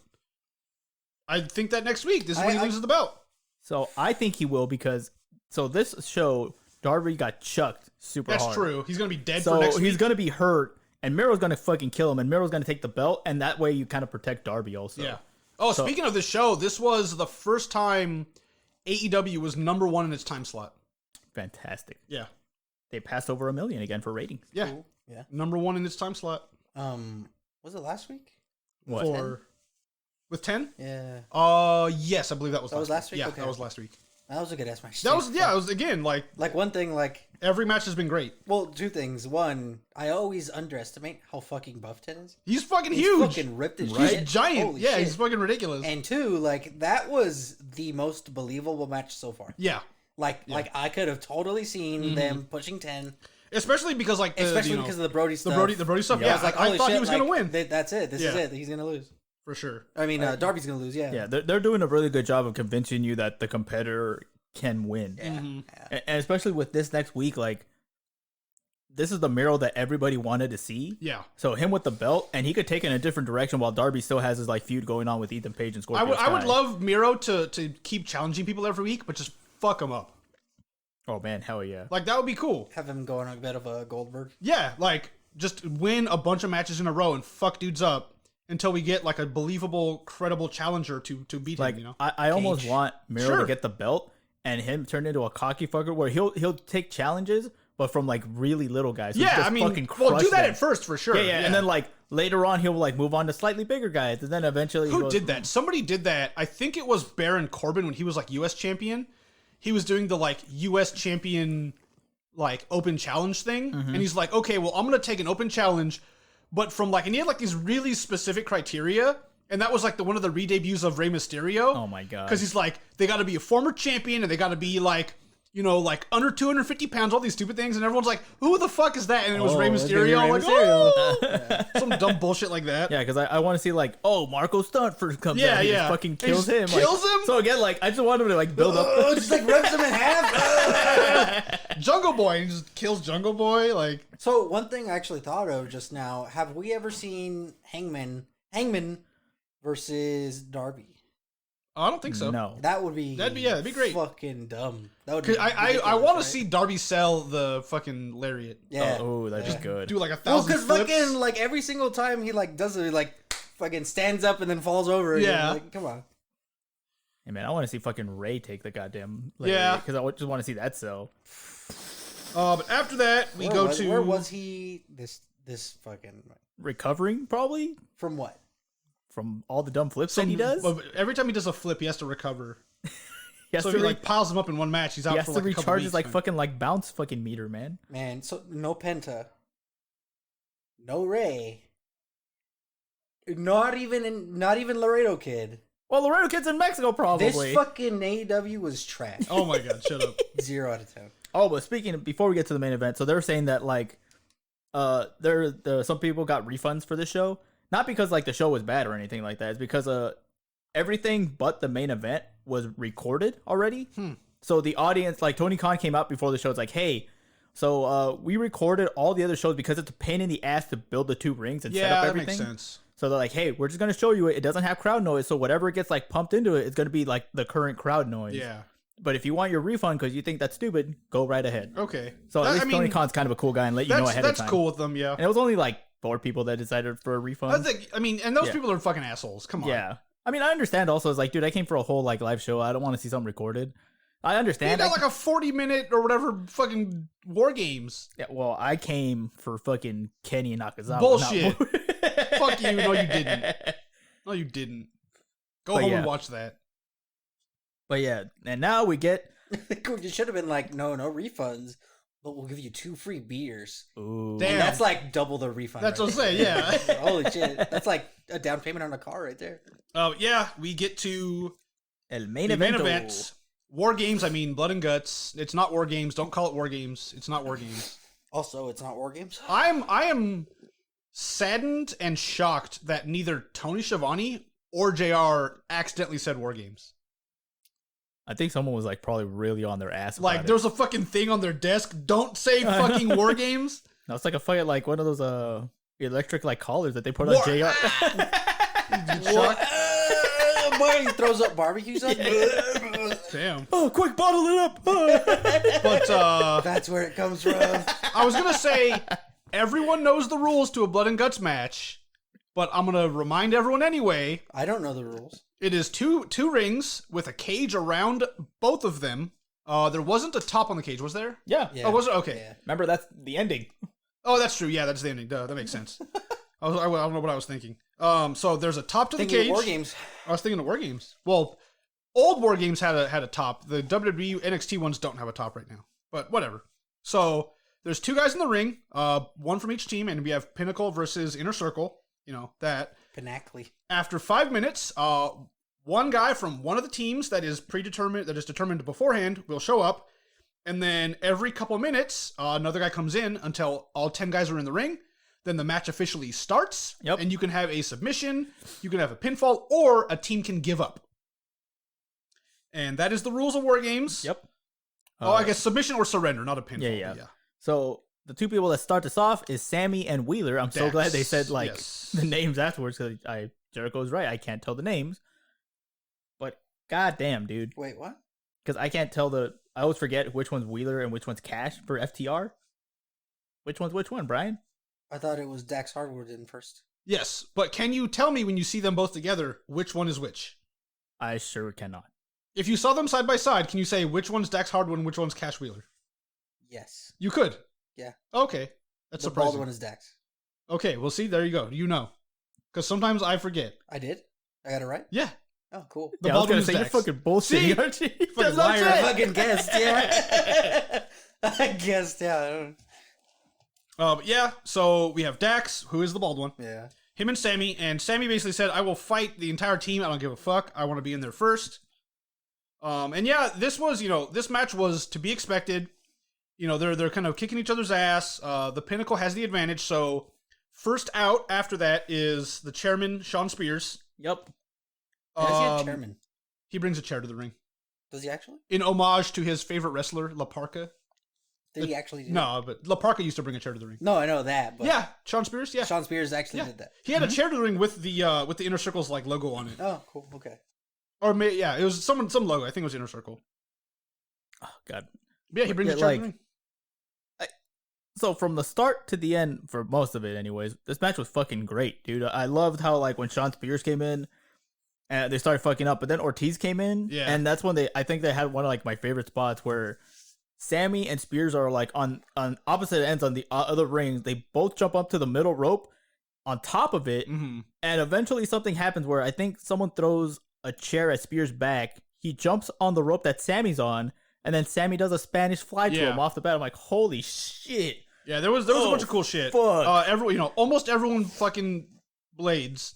I think that next week, this is when he loses the belt. So, I think he will because... So, this show, Darby got chucked super hard. That's true. He's going to be dead for next week. So, he's going to be hurt, and Miro's going to fucking kill him, and Miro's going to take the belt, and that way you kind of protect Darby also. Yeah. Oh, speaking of this show, this was the first time AEW was #1 in its time slot. Fantastic. Yeah. They passed over 1 million again for ratings. Yeah. Cool. Yeah. #1 in its time slot. Was it last week? What? With 10? Yeah. Yes, I believe that was last week. Yeah, okay. that was last week. That was a good ass match. It was again like one thing like every match has been great. Well, two things. One, I always underestimate how fucking buff Ted is. He's fucking huge. Fucking ripped as shit. He's giant. Holy shit. He's fucking ridiculous. And two, like that was the most believable match so far. Yeah. Like I could have totally seen them pushing 10. Especially because because of the Brody stuff. The Brody stuff. Yeah, I thought he was gonna win. That's it. This is it. He's gonna lose. For sure. I mean, Darby's gonna lose. Yeah. Yeah, they're doing a really good job of convincing you that the competitor can win. Yeah. And especially with this next week, like this is the Miro that everybody wanted to see. Yeah. So him with the belt, and he could take it in a different direction while Darby still has his like feud going on with Ethan Page and Scorpio Sky. I would love Miro to keep challenging people every week, but just fuck him up. Oh man, hell yeah! Like that would be cool. Have him go on a bit of a Goldberg. Yeah, like just win a bunch of matches in a row and fuck dudes up until we get like a believable, credible challenger to beat him. I almost want Miro to get the belt and him turn into a cocky fucker where he'll take challenges, but from like really little guys. Yeah, I mean, well, do that at first for sure. Yeah, and then like later on he'll like move on to slightly bigger guys, and then eventually who did that? Somebody did that. I think it was Baron Corbin when he was like U.S. champion. He was doing the like U.S. champion like open challenge thing, and he's like, okay, well, I'm gonna take an open challenge, but from like, and he had like these really specific criteria, and that was like one of the re-debuts of Rey Mysterio. Oh my god! Because he's like, they got to be a former champion, and they got to be like, like under 250 pounds, all these stupid things, and everyone's like, who the fuck is that? And it was Rey Mysterio. I'm like, oh! Some dumb bullshit like that. Yeah, because I want to see like, Marco Stunt first comes out, he just fucking kills him. Kills him? So again, like, I just want him to like build up. Just like rips him in half. Jungle Boy, and he just kills Jungle Boy. Like, so one thing I actually thought of just now, have we ever seen Hangman versus Darby? I don't think so. No. That'd be great. Fucking dumb. That would be I want to see Darby sell the fucking lariat. Yeah. Oh, that'd be good. Do like 1,000 flips. Because fucking like every single time he like does it, like fucking stands up and then falls over. Yeah. Like, come on. Hey man, I want to see fucking Ray take the goddamn lariat. Yeah. Because I just want to see that sell. But after that, where was he? This fucking recovering probably from what? From all the dumb flips that he does. Well, every time he does a flip, he has to recover. If he like piles them up in one match, he's out for like a couple weeks. He has to recharge his like fucking like bounce fucking meter, man. Man, so no Penta, no Ray, not even Laredo Kid. Well, Laredo Kid's in Mexico, probably. This fucking AEW was trash. Oh my god, shut up. 0 out of 10. Oh, but before we get to the main event, so they're saying that like, some people got refunds for this show. Not because like the show was bad or anything like that. It's because everything but the main event was recorded already. So the audience, like Tony Khan came out before the show. It's like, hey, so we recorded all the other shows because it's a pain in the ass to build the 2 rings and set up everything. That makes sense. So they're like, hey, we're just gonna show you it. It doesn't have crowd noise, so whatever gets like pumped into it is gonna be like the current crowd noise. Yeah. But if you want your refund because you think that's stupid, go right ahead. Okay. So at least Tony Khan's kind of a cool guy and let you know ahead of time. That's cool with them, yeah. And it was only like 4 people that decided for a refund. And those people are fucking assholes. Come on. Yeah. I mean, I understand also. It's like, dude, I came for a whole like live show. I don't want to see something recorded. I understand. You got like a 40-minute or whatever fucking War Games. Yeah, well, I came for fucking Kenny and Nakazawa. Bullshit. Fuck you. No, you didn't. No, you didn't. Go home and watch that. But yeah, and now we get... You should have been like, no refunds, but we'll give you 2 free beers. Ooh. Damn. And that's like double the refund. That's what I'm saying, yeah. Holy shit. That's like a down payment on a car right there. Oh, yeah. We get to the main event. War Games, Blood and Guts. It's not War Games. Don't call it War Games. It's not War Games. Also, it's not War Games. I am saddened and shocked that neither Tony Schiavone or JR accidentally said War Games. I think someone was like probably really on their ass. Like there's a fucking thing on their desk. Don't say fucking War Games. No, it's like a fucking like one of those electric like collars that they put on JR. Boy, he throws up barbecue sauce. Damn. Oh, quick, bottle it up. But that's where it comes from. I was gonna say everyone knows the rules to a Blood and Guts match, but I'm gonna remind everyone anyway. I don't know the rules. It is two rings with a cage around both of them. There wasn't a top on the cage, was there? Yeah. Oh, was it? Okay. Yeah. Remember, that's the ending. Oh, that's true. Yeah, that's the ending. Duh, that makes sense. I don't know what I was thinking. So there's a top to the cage. War Games. I was thinking of War Games. Well, old War Games had a top. The WWE NXT ones don't have a top right now, but whatever. So there's 2 guys in the ring, one from each team, and we have Pinnacle versus Inner Circle. You know that. Pinnacle. After 5 minutes, one guy from one of the teams that is determined beforehand will show up, and then every couple of minutes, another guy comes in until all 10 guys are in the ring. Then the match officially starts, and you can have a submission, you can have a pinfall, or a team can give up. And that is the rules of War Games. Yep. I guess submission or surrender, not a pinfall. Yeah. So the 2 people that start this off is Sammy and Wheeler. I'm so glad they said the names afterwards because Jericho's right. I can't tell the names. But goddamn, dude. Wait, what? Because I can't tell I always forget which one's Wheeler and which one's Cash for FTR. Which one's which one, Brian? I thought it was Dax Hardwood in first. Yes, but can you tell me when you see them both together which one is which? I sure cannot. If you saw them side by side, can you say which one's Dax Hardwood and which one's Cash Wheeler? Yes. You could? Yeah. Okay. That's surprising. The bald one is Dax. Okay, well, see, there you go. You know. Because sometimes I forget. I did? I got it right? Yeah. Oh, cool. The bald one is Dax. You're fucking bullshitting, aren't you? Fucking liar. I fucking guessed, yeah. I guessed, yeah. Yeah, so we have Dax, who is the bald one. Yeah. Him and Sammy basically said, I will fight the entire team. I don't give a fuck. I want to be in there first. And yeah, this was, this match was to be expected. They're kind of kicking each other's ass. The Pinnacle has the advantage. So first out after that is the chairman, Shawn Spears. Yep. Why is he a chairman? He brings a chair to the ring. Does he actually? In homage to his favorite wrestler, La Parka. Did he actually do No, but La Parka used to bring a chair to the ring. No, I know that. But yeah, Shawn Spears, yeah. Shawn Spears actually did that. He had a chair to the ring with the Inner Circle's like logo on it. Oh, cool. Okay. Or it was some logo. I think it was Inner Circle. Oh God. Yeah, he brings a chair to the ring. So from the start to the end, for most of it anyways, this match was fucking great, dude. I loved how like when Shawn Spears came in and they started fucking up, but then Ortiz came in, and that's when I think they had one of like my favorite spots where Sammy and Spears are like on opposite ends on the other rings. They both jump up to the middle rope on top of it, and eventually something happens where I think someone throws a chair at Spears' back. He jumps on the rope that Sammy's on, and then Sammy does a Spanish fly to him off the bat. I'm like, holy shit. Yeah, there was a bunch of cool shit. Fuck. Almost everyone fucking blades.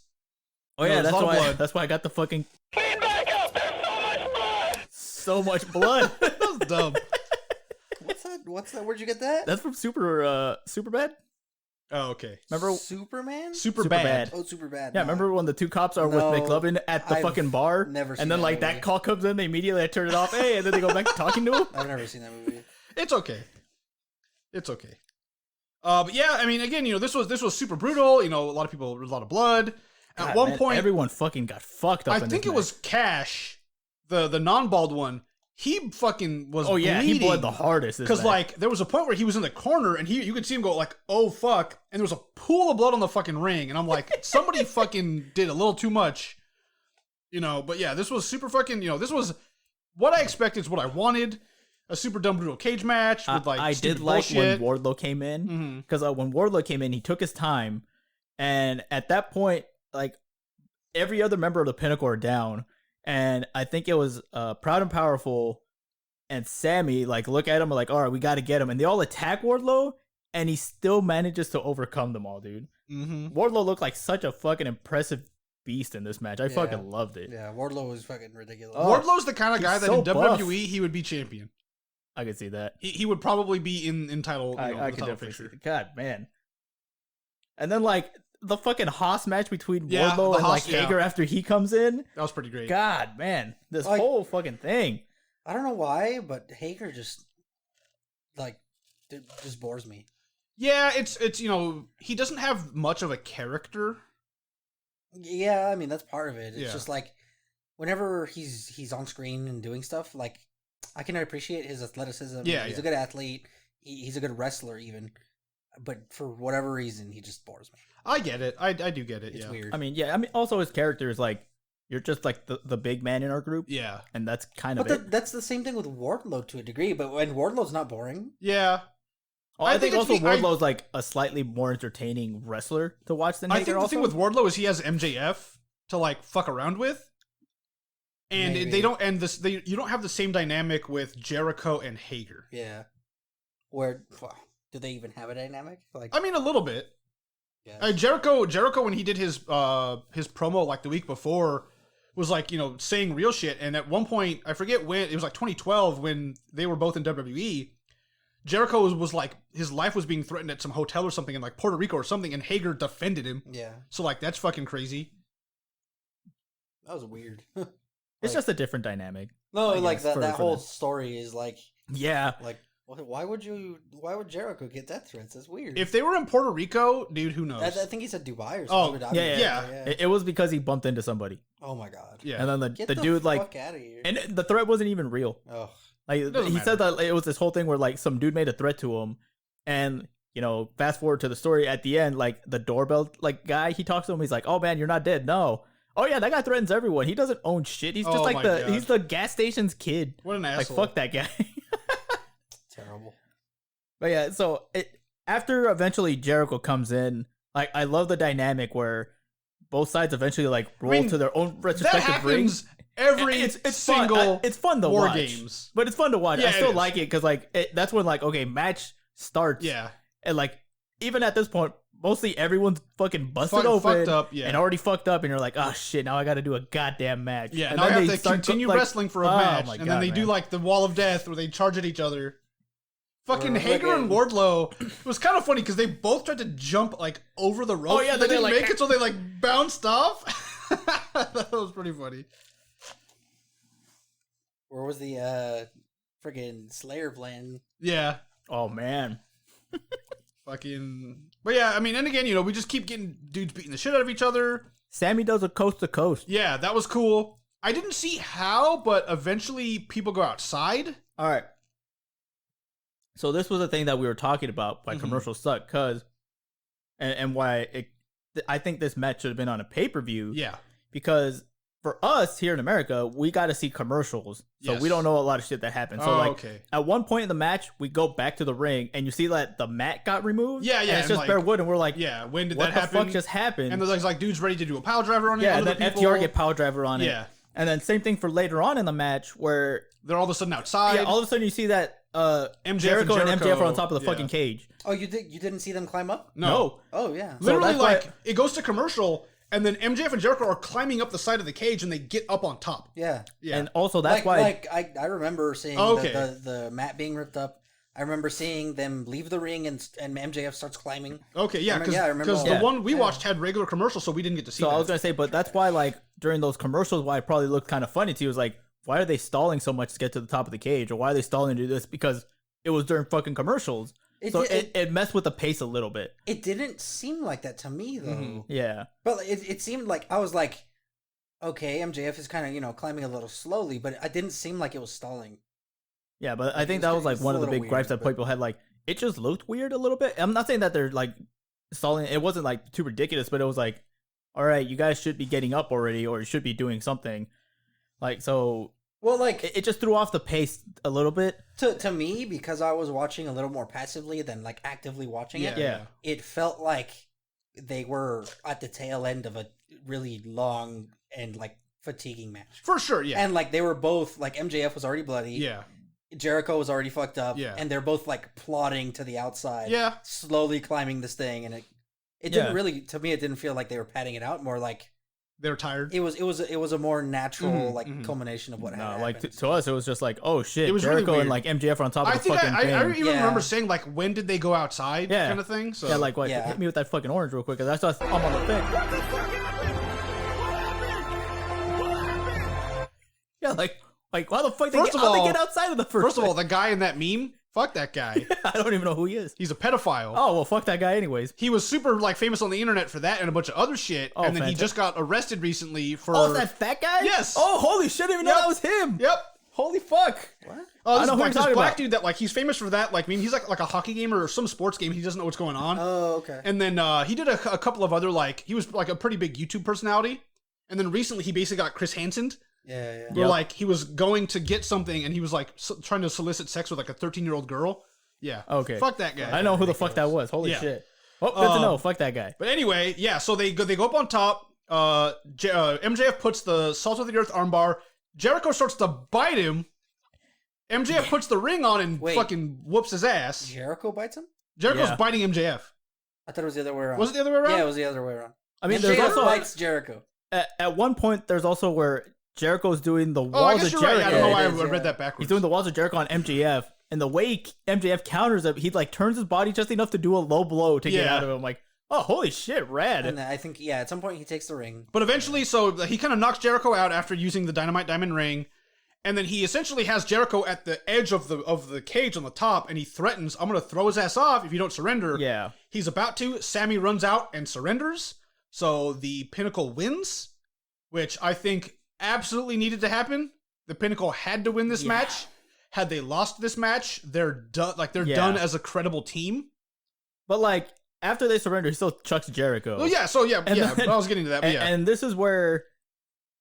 Oh yeah, that's why I got the fucking clean back up. There's so much blood. That was dumb. What's that? Where'd you get that? That's from Superbad. Oh, okay. Remember Superman? Superbad. Oh, Superbad. Yeah, remember when the two cops are with McLovin at the fucking bar? Never seen and then like that call comes in, they immediately turn it off. Hey, and then they go back to talking to him. I've never seen that movie. It's okay. But yeah, I mean, again, this was super brutal. A lot of blood. At one point, everyone fucking got fucked up. I think it was Cash, the non-bald one. He fucking was. Oh yeah, bleeding he bled the hardest. Because like there was a point where he was in the corner and you could see him go like, oh fuck, and there was a pool of blood on the fucking ring, and I'm like, somebody fucking did a little too much, But yeah, this was super fucking. This was what I expected. Is what I wanted. A super dumb brutal cage match with like I did like bullshit. when Wardlow came in because when Wardlow came in, he took his time, and at that point, like every other member of the Pinnacle are down. And I think it was Proud and Powerful and Sammy like look at him like, all right, we got to get him. And they all attack Wardlow, and he still manages to overcome them all, dude. Wardlow looked like such a fucking impressive beast in this match. I fucking loved it. Yeah, Wardlow was fucking ridiculous. Wardlow's the kind of guy that in WWE he would be champion. I could see that. He would probably be in title. I could definitely see it. God, man. And then like the fucking Haas match between Wardlow and like Hager after he comes in. That was pretty great. God, man. This whole fucking thing. I don't know why, but Hager just bores me. Yeah, it's he doesn't have much of a character. Yeah, I mean that's part of it. It's just like whenever he's on screen and doing stuff, like I can appreciate his athleticism. Yeah, he's a good athlete. He's a good wrestler even. But for whatever reason, he just bores me. I get it. I do get it. It's weird. I mean, also his character is like, you're just like the big man in our group. Yeah. And that's kind of it. That's the same thing with Wardlow to a degree, but when Wardlow's not boring. Yeah. Oh, I think also Wardlow's like a slightly more entertaining wrestler to watch than Hager. I think the thing with Wardlow is he has MJF to like fuck around with. And they don't you don't have the same dynamic with Jericho and Hager. Yeah. Do they even have a dynamic? I mean, a little bit. Yeah. Jericho, when he did his promo like the week before, was like saying real shit. And at one point, I forget when, it was like 2012 when they were both in WWE. Jericho was like his life was being threatened at some hotel or something in like Puerto Rico or something, and Hager defended him. Yeah. So like that's fucking crazy. That was weird. It's just a different dynamic. No, like that whole story is like like. Why would Jericho get death threats? That's weird. If they were in Puerto Rico, dude, who knows? I think he said Dubai or something. Oh, yeah. It was because he bumped into somebody. Oh my god. Yeah. And then the dude fuck like out of here. And the threat wasn't even real. Oh. Like he said that it was this whole thing where like some dude made a threat to him, and fast forward to the story at the end, like the doorbell like guy, he talks to him, he's like, "Oh man, you're not dead." No. Oh yeah, that guy threatens everyone. He doesn't own shit. He's just like he's the gas station's kid. What an asshole. Like fuck that guy. Terrible. But yeah, so after eventually Jericho comes in, like I love the dynamic where both sides eventually like roll to their own respective rings. It's single fun. It's fun to war watch. Games. But it's fun to watch. Yeah, I still like it because like that's when like match starts. Yeah. And like even at this point, mostly everyone's fucking busted open, fucked up, and already fucked up, and you're like, oh shit, now I got to do a goddamn match. Yeah, and now I then have to continue wrestling for a match, and then they do like the Wall of Death where they charge at each other. Fucking Hager and Wardlow, it was kind of funny because they both tried to jump like over the rope. Oh yeah, they didn't make it, so they like bounced off. That was pretty funny. Where was the friggin' Slayer plan? Yeah. Oh man. Fucking. But yeah, I mean, and again, we just keep getting dudes beating the shit out of each other. Sammy does a coast to coast. Yeah, that was cool. I didn't see how, but eventually people go outside. All right. So this was the thing that we were talking about why commercials suck, and why I think this match should have been on a pay-per-view. Yeah. Because for us here in America, we got to see commercials. So we don't know a lot of shit that happened. So at one point in the match, we go back to the ring and you see that the mat got removed. Yeah, yeah. And it's just bare wood and we're like, yeah, when did that happen? What the fuck just happened? And there's like dudes ready to do a power driver on it. Yeah, and then FTR get power driver on it. Yeah. And then same thing for later on in the match where they're all of a sudden outside. Yeah, all of a sudden you see that Jericho and MJF are on top of the fucking cage. Oh, you didn't see them climb up? No. Oh yeah. Literally, like it goes to commercial, and then MJF and Jericho are climbing up the side of the cage, and they get up on top. Yeah. Yeah. And also that's why I remember seeing the mat being ripped up. I remember seeing them leave the ring and MJF starts climbing. Okay, yeah, because the one we watched had regular commercials, so we didn't get to see. So that. I was gonna say, but that's why like during those commercials, why it probably looked kind of funny to you was like, why are they stalling so much to get to the top of the cage, or why are they stalling to do this? Because it was during fucking commercials, it messed with the pace a little bit. It didn't seem like that to me though. Mm-hmm. Yeah, but it seemed like I was like, okay, MJF is kind of climbing a little slowly, but it didn't seem like it was stalling. Yeah, but I think that was like one of the big gripes that people had. Like, it just looked weird a little bit. I'm not saying that they're like stalling. It wasn't like too ridiculous, but it was like, all right, you guys should be getting up already, or you should be doing something. Like, so. Well, like it just threw off the pace a little bit to me because I was watching a little more passively than like actively watching it. Yeah, it felt like they were at the tail end of a really long and like fatiguing match for sure. Yeah, and like they were both like MJF was already bloody. Yeah, Jericho was already fucked up. Yeah, and they're both like plodding to the outside. Yeah, slowly climbing this thing, and it didn't really to me. It didn't feel like they were padding it out. More like. They're tired. It was a more natural culmination of what happened. Like to us, it was just like, oh shit, it was Jericho really and like MJF are on top of the fucking thing. I even remember saying like, when did they go outside? Kind of thing. So like what? Hit me with that fucking orange real quick, because that's I'm on the thing. Yeah, like why the fuck how'd they get outside of the first? First of all, the guy in that meme. Fuck that guy. I don't even know who he is. He's a pedophile. Oh, well, fuck that guy anyways. He was super, like, famous on the internet for that and a bunch of other shit. Oh, and then he just got arrested recently for... Oh, is that fat guy? Yes. Oh, holy shit, I didn't even know that was him. Yep. Holy fuck. What? Oh, this black dude that, like, he's famous for that. Like, I mean, he's like a hockey gamer or some sports game. He doesn't know what's going on. Oh, okay. And then he did a couple of other, like, he was, like, a pretty big YouTube personality. And then recently he basically got Chris Hansen'd. Yeah. Where, like, he was going to get something and he was, like, trying to solicit sex with, like, a 13-year-old girl. Yeah. Okay. Fuck that guy. I know who the fuck that was. Holy shit. Oh, good to know. Fuck that guy. But anyway, yeah. So they go up on top. MJF puts the Salt of the Earth armbar. Jericho starts to bite him. MJF puts the ring on and fucking whoops his ass. Jericho bites him? Jericho's biting MJF. I thought it was the other way around. Was it the other way around? Yeah, it was the other way around. I mean, MJF there's also bites Jericho. At one point, there's also where Jericho's doing the walls of Jericho. Right. I don't know why I read that backwards. He's doing the walls of Jericho on MJF. And the way MJF counters it, he like turns his body just enough to do a low blow to get out of him. Like, oh, holy shit, rad. And I think, at some point he takes the ring. But eventually, so he kind of knocks Jericho out after using the Dynamite Diamond Ring. And then he essentially has Jericho at the edge of the cage on the top, and he threatens, I'm going to throw his ass off if you don't surrender. Yeah. He's about to. Sammy runs out and surrenders. So the Pinnacle wins, which I think absolutely needed to happen. The Pinnacle had to win this match. Had they lost this match, they're done. Like, they're done as a credible team. But like after they surrender, he still chucks Jericho. Oh yeah, so then, I was getting to that. But and this is where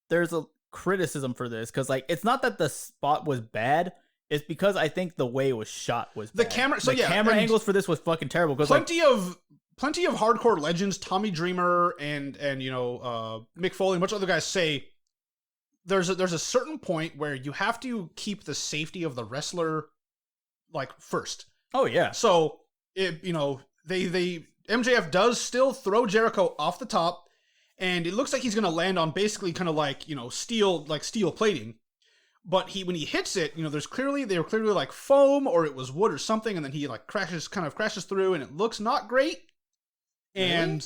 there's a criticism for this, because like it's not that the spot was bad. It's because I think the way it was shot was bad. The camera. So camera angles for this was fucking terrible. Plenty of hardcore legends, Tommy Dreamer and Mick Foley and a bunch of other guys say. There's a certain point where you have to keep the safety of the wrestler like first. Oh yeah. So they MJF does still throw Jericho off the top, and it looks like he's going to land on basically kind of like, steel plating. But when he hits it, they were clearly like foam, or it was wood or something, and then he like crashes through, and it looks not great. And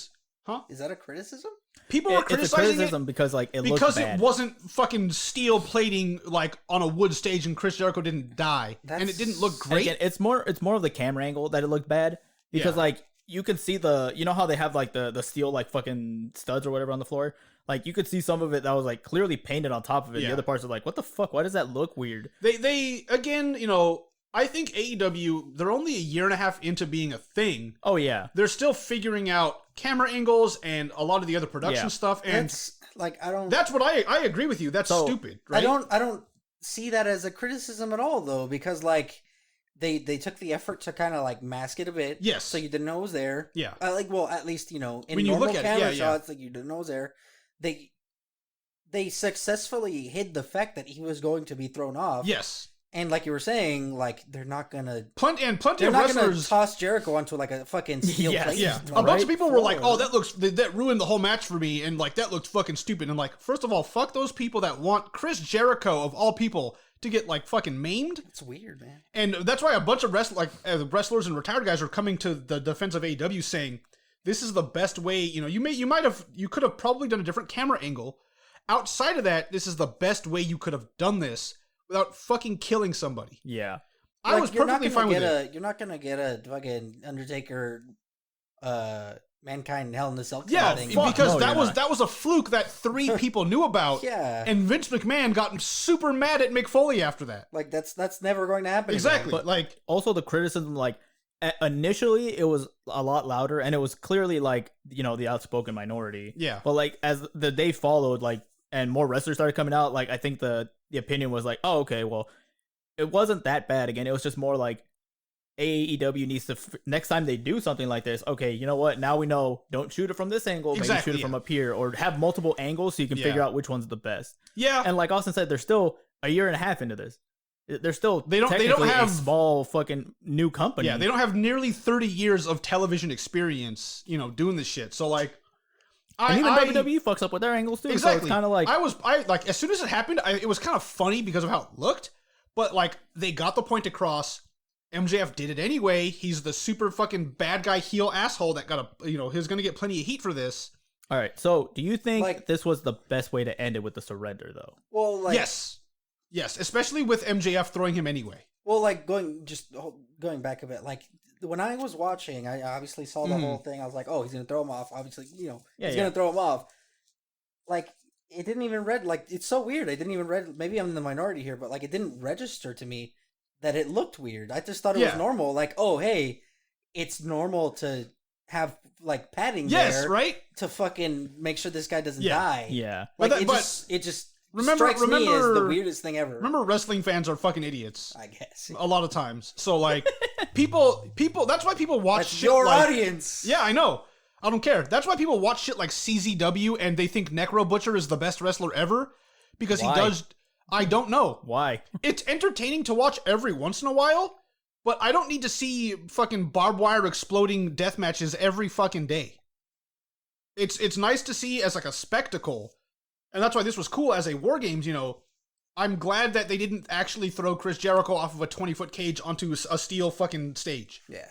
is that a criticism? People were criticizing it's a criticism because like it looked bad. It wasn't fucking steel plating like on a wood stage, and Chris Jericho didn't die, and it didn't look great. Again, it's more of the camera angle that it looked bad because like you could see how they have like the steel like fucking studs or whatever on the floor. Like you could see some of it that was like clearly painted on top of it. The other parts are like, what the fuck? Why does that look weird? They again, I think AEW, they're only a year and a half into being a thing. Oh yeah, they're still figuring out camera angles and a lot of the other production stuff. And that's what I agree with you. That's stupid. Right? I don't see that as a criticism at all though, because like they took the effort to kind of like mask it a bit. Yes. So you didn't know it was there. Yeah. At least in when normal look at camera shots, like you didn't know it was there. They successfully hid the fact that he was going to be thrown off. Yes. And like you were saying, like they're not gonna plenty of wrestlers gonna toss Jericho onto like a fucking steel plate. Yeah, a bunch of people were like, "Oh, that ruined the whole match for me," and like that looked fucking stupid. And like, first of all, fuck those people that want Chris Jericho of all people to get like fucking maimed. It's weird, man. And that's why a bunch of wrestlers and retired guys are coming to the defense of AEW saying, "This is the best way." You could have probably done a different camera angle. Outside of that, this is the best way you could have done this without fucking killing somebody. Yeah. I was perfectly fine with it. You're not gonna get a fucking Undertaker, Mankind Hell in the Cell thing. Because that was a fluke that 3 people knew about. Yeah. And Vince McMahon got super mad at Mick Foley after that. Like that's never going to happen. Exactly. Again. But like also the criticism, like initially it was a lot louder and it was clearly like, the outspoken minority. Yeah. But like as the day followed, like and more wrestlers started coming out, like I think the opinion was like, oh, okay, well, it wasn't that bad. Again, it was just more like AEW needs to next time they do something like this, okay, you know what, now we know, don't shoot it from this angle, maybe shoot it from up here, or have multiple angles so you can figure out which one's the best. Yeah. And like Austin said, they're still a year and a half into this. They're still they don't have a small fucking new company. Yeah, they don't have nearly 30 years of television experience, doing this shit. So like and even WWE fucks up with their angles too. Exactly. So it's kind of like I like as soon as it happened, it was kind of funny because of how it looked. But like they got the point across. MJF did it anyway. He's the super fucking bad guy heel asshole that got he's gonna get plenty of heat for this. All right. So do you think this was the best way to end it with the surrender though? Well, yes, especially with MJF throwing him anyway. Well, like going back a bit, like. When I was watching, I obviously saw the whole thing. I was like, "Oh, he's gonna throw him off." Obviously, he's gonna throw him off. Like it didn't even it's so weird. I didn't even maybe I'm in the minority here, but like it didn't register to me that it looked weird. I just thought it was normal. Like, oh, hey, it's normal to have like padding there, right? To fucking make sure this guy doesn't die. Yeah, like it just strikes me as the weirdest thing ever. Remember, wrestling fans are fucking idiots. I guess a lot of times. So like, people. That's why people watch. That's shit your like, audience. Yeah, I know. I don't care. That's why people watch shit like CZW and they think Necro Butcher is the best wrestler ever because he does. I don't know why. It's entertaining to watch every once in a while, but I don't need to see fucking barbed wire exploding death matches every fucking day. It's nice to see as like a spectacle. And that's why this was cool as a War Games, I'm glad that they didn't actually throw Chris Jericho off of a 20-foot cage onto a steel fucking stage. Yeah.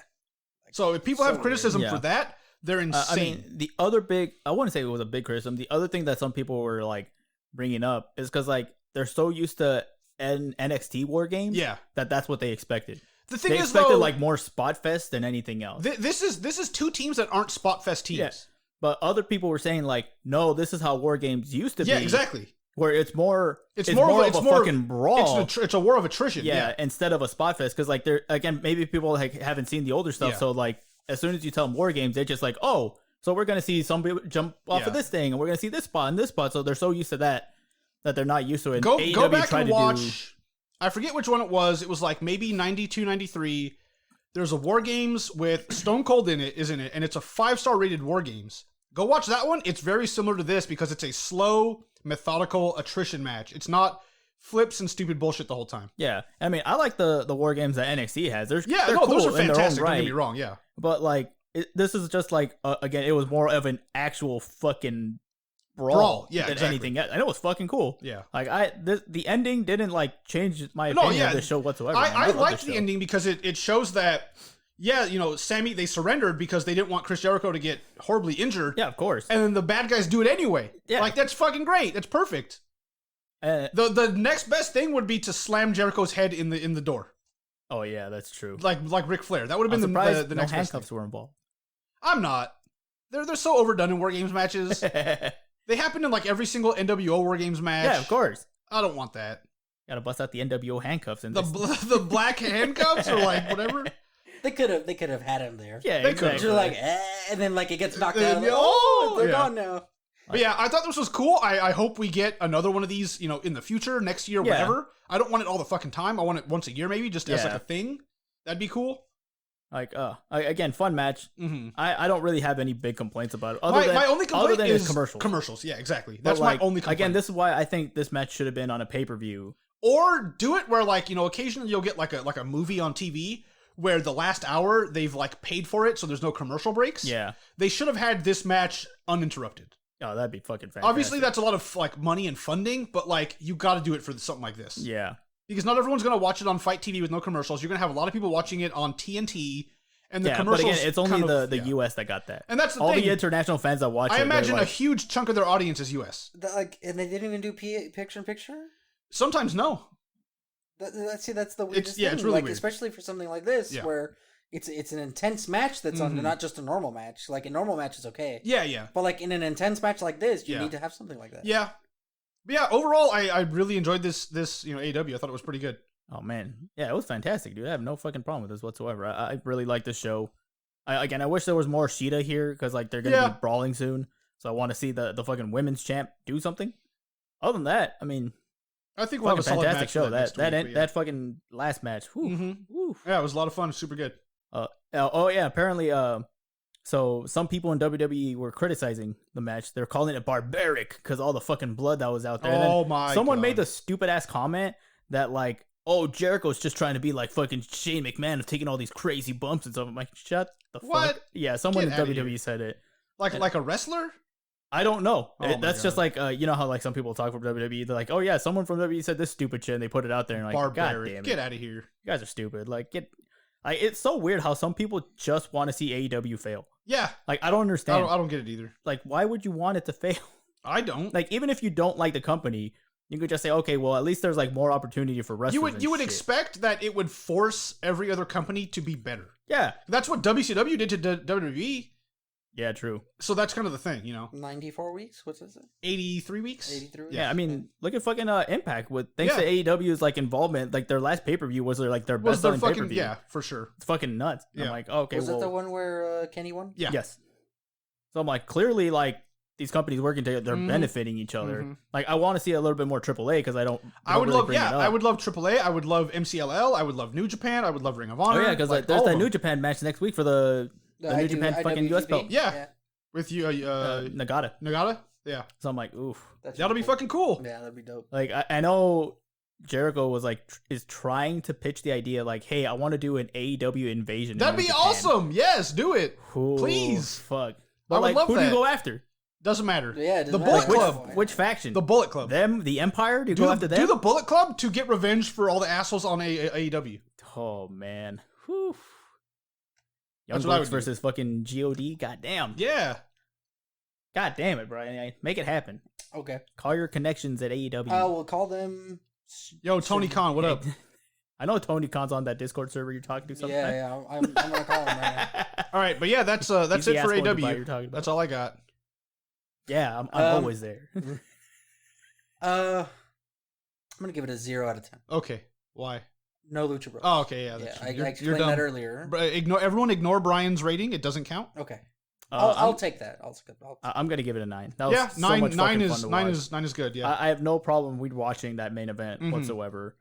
So if people have criticism for that, they're insane. I mean, the other I wouldn't say it was a big criticism. The other thing that some people were like bringing up is because like they're so used to NXT War Games that's what they expected. The thing they is, expected though, like more spot fest than anything else. This is 2 teams that aren't spot fest teams. Yeah. But other people were saying like, no, this is how War Games used to be. Yeah, exactly. Where it's more of a fucking brawl. It's a war of attrition. Yeah, instead of a spot fest. Because like they're again, maybe people like haven't seen the older stuff. So like as soon as you tell them War Games, they're just like, oh, so we're gonna see somebody jump off of this thing, and we're gonna see this spot and this spot. So they're so used to that they're not used to it. Go back and watch. I forget which one it was. It was like maybe 92, 93. There's a War Games with Stone Cold in it, isn't it? And it's a 5-star rated War Games. Go watch that one. It's very similar to this because it's a slow, methodical attrition match. It's not flips and stupid bullshit the whole time. Yeah. I mean, I like the War Games that NXT has. They're cool those are fantastic. Right. Don't get me wrong. Yeah. But like, this is just like again, it was more of an actual fucking brawl yeah, than exactly. anything else. And it was fucking cool. Yeah. Like the ending didn't like change my opinion of the show whatsoever. I liked the ending because it shows that, yeah, you know, Sammy, they surrendered because they didn't want Chris Jericho to get horribly injured. Yeah, of course. And then the bad guys do it anyway. Yeah. Like, that's fucking great. That's perfect. The next best thing would be to slam Jericho's head in the door. Oh yeah, that's true. Like Ric Flair. That would have been the next best handcuffs were involved. I'm not. They're so overdone in War Games matches. They happen in like every single NWO War Games match. Yeah, of course. I don't want that. Gotta bust out the NWO handcuffs and the black handcuffs or like whatever. They could have had him there. Yeah, they exactly. You're like, and then like it gets knocked out. They're gone now. But yeah, I thought this was cool. I hope we get another one of these, you know, in the future, next year, whatever. I don't want it all the fucking time. I want it once a year, maybe, just as like a thing. That'd be cool. Like, again, fun match. Mm-hmm. I don't really have any big complaints about it. My only complaint is commercials. Commercials, yeah, exactly. That's my only complaint. Again, this is why I think this match should have been on a pay-per-view. Or do it where, like, you know, occasionally you'll get like a movie on TV where the last hour they've like paid for it, so there's no commercial breaks. Yeah, they should have had this match uninterrupted. Oh, that'd be fucking fantastic. Obviously, that's a lot of like money and funding, but like you got to do it for something like this. Yeah, because not everyone's gonna watch it on Fight TV with no commercials. You're gonna have a lot of people watching it on TNT, and the commercials. But again, it's only the US that got that, and that's the all thing. the international fans that watch. I imagine a huge chunk of their audience is US. And they didn't even do picture-in-picture. Sometimes no. That's the weirdest thing. It's really like, weird, especially for something like this where. It's an intense match that's on, not just a normal match. Like a normal match is okay. Yeah. But like in an intense match like this, you need to have something like that. Yeah. But yeah, overall, I really enjoyed this AEW. I thought it was pretty good. Oh man, yeah, it was fantastic, dude. I have no fucking problem with this whatsoever. I really like this show. I wish there was more Shida here because like they're gonna be brawling soon, so I want to see the fucking women's champ do something. Other than that, I mean, I think we'll have a solid fantastic match show. that That fucking last match, whew. Yeah, it was a lot of fun. Super good. Apparently, so some people in WWE were criticizing the match. They're calling it barbaric because all the fucking blood that was out there. Someone made the stupid ass comment that like, oh, Jericho's just trying to be like fucking Shane McMahon of taking all these crazy bumps and stuff. I'm like, shut the fuck. Yeah, someone in WWE said it. Like a wrestler? I don't know. That's just like you know how like some people talk from WWE. They're like, oh yeah, someone from WWE said this stupid shit, and they put it out there and like, barbaric. God damn it, get out of here. You guys are stupid. Like it's so weird how some people just want to see AEW fail. Yeah. Like, I don't understand. I don't get it either. Like, why would you want it to fail? I don't. Like, even if you don't like the company, you could just say, okay, well, at least there's like more opportunity for wrestlers. You would expect that it would force every other company to be better. Yeah. That's what WCW did to WWE. Yeah, true. So that's kind of the thing, you know. 94 weeks? What's this? 83 weeks? 83 weeks. Yeah, I mean, look at fucking Impact with thanks to AEW's like involvement, like their last pay-per-view was their best selling pay-per-view. Yeah, for sure. It's fucking nuts. Yeah. I'm like, okay, was it the one where Kenny won? Yeah. Yes. So I'm like, clearly like these companies working together, they're benefiting each other. Mm-hmm. Like I want to see a little bit more AAA because I would love AAA. I would love MCLL. I would love New Japan. I would love Ring of Honor. Oh yeah, because there's that New Japan match next week for the New Japan fucking US belt. Yeah. With you, Nagata. Yeah. So I'm like, oof. That'll be fucking cool. Yeah, that'd be dope. Like, I know Jericho was like, is trying to pitch the idea like, hey, I want to do an AEW invasion. That'd be awesome. Yes, do it. Please. Fuck. But I would love who do you go after? Doesn't matter. Yeah, the Bullet Club. Which faction? The Bullet Club. Them? The Empire? Do you go after them? Do the Bullet Club to get revenge for all the assholes on AEW. Oh, man. Whew. Young That's what I Bucks would versus fucking God-damn. Goddamn. Yeah. God damn it, Brian. Make it happen. Okay. Call your connections at AEW. We'll call them... Yo, Tony Khan, what up? I know Tony Khan's on that Discord server you're talking to sometimes. Yeah, I'm gonna call him right now. All right, but yeah, that's it for AEW. That's all I got. Yeah, I'm always there. I'm gonna give it a 0 out of 10. Okay, why? No Lucha Bros. Oh, okay, yeah. I explained that earlier. Everyone ignore Brian's rating. It doesn't count. Okay. I'll take that. I'm gonna give it a 9. That was nine is good. Yeah, I have no problem with watching that main event whatsoever,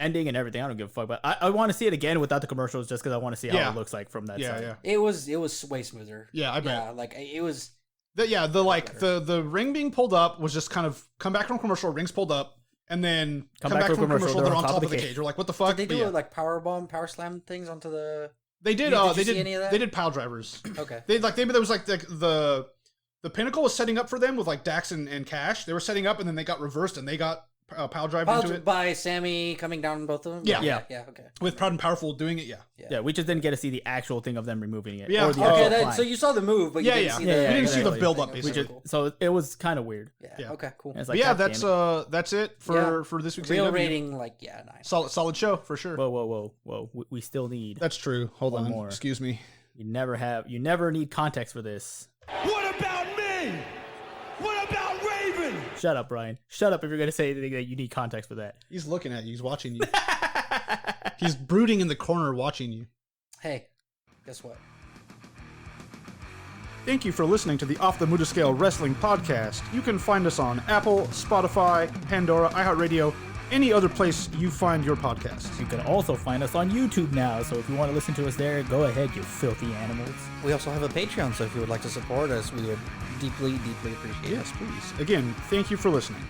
ending and everything. I don't give a fuck. But I want to see it again without the commercials, just because I want to see how it looks like from that side. Yeah, it was way smoother. Yeah, I bet. Yeah, like it was. The ring being pulled up was just kind of come back from commercial. Rings pulled up. And then come back from commercial. They're on top of the cage. We're like, what the fuck? Did they do like power slam things onto the? They did. Did you They see did. any of that? They did pile drivers. Okay. They like maybe there was like the Pinnacle was setting up for them with like Dax and Cash. They were setting up, and then they got reversed, and they got pile drive into it by Sammy coming down on both of them. Yeah. Okay. with Proud and Powerful doing it. Yeah, we just didn't get to see the actual thing of them removing it. Yeah. Or the Okay, actual climb. So you saw the move, but you didn't see the. We didn't see the exactly. build up Which basically. So it was kind of weird. Yeah. Okay. Cool. And it's But like, yeah, God damn that's it for this week's Real AEW. rating, 9. Solid show for sure. Whoa. We still need. That's true. Hold One on. more. Excuse me. You never need context for this. What about me? What about Raven? Shut up, Brian. Shut up if you're gonna say anything that you need context for that. He's looking at you. He's watching you. He's brooding in the corner watching you. Hey, guess what? Thank you for listening to the Off the Muda Scale Wrestling Podcast. You can find us on Apple, Spotify, Pandora, iHeartRadio, any other place you find your podcasts. You can also find us on YouTube now, so if you want to listen to us there, go ahead, you filthy animals. We also have a Patreon, so if you would like to support us, we would deeply, deeply appreciate it. Yes, please. Again, thank you for listening.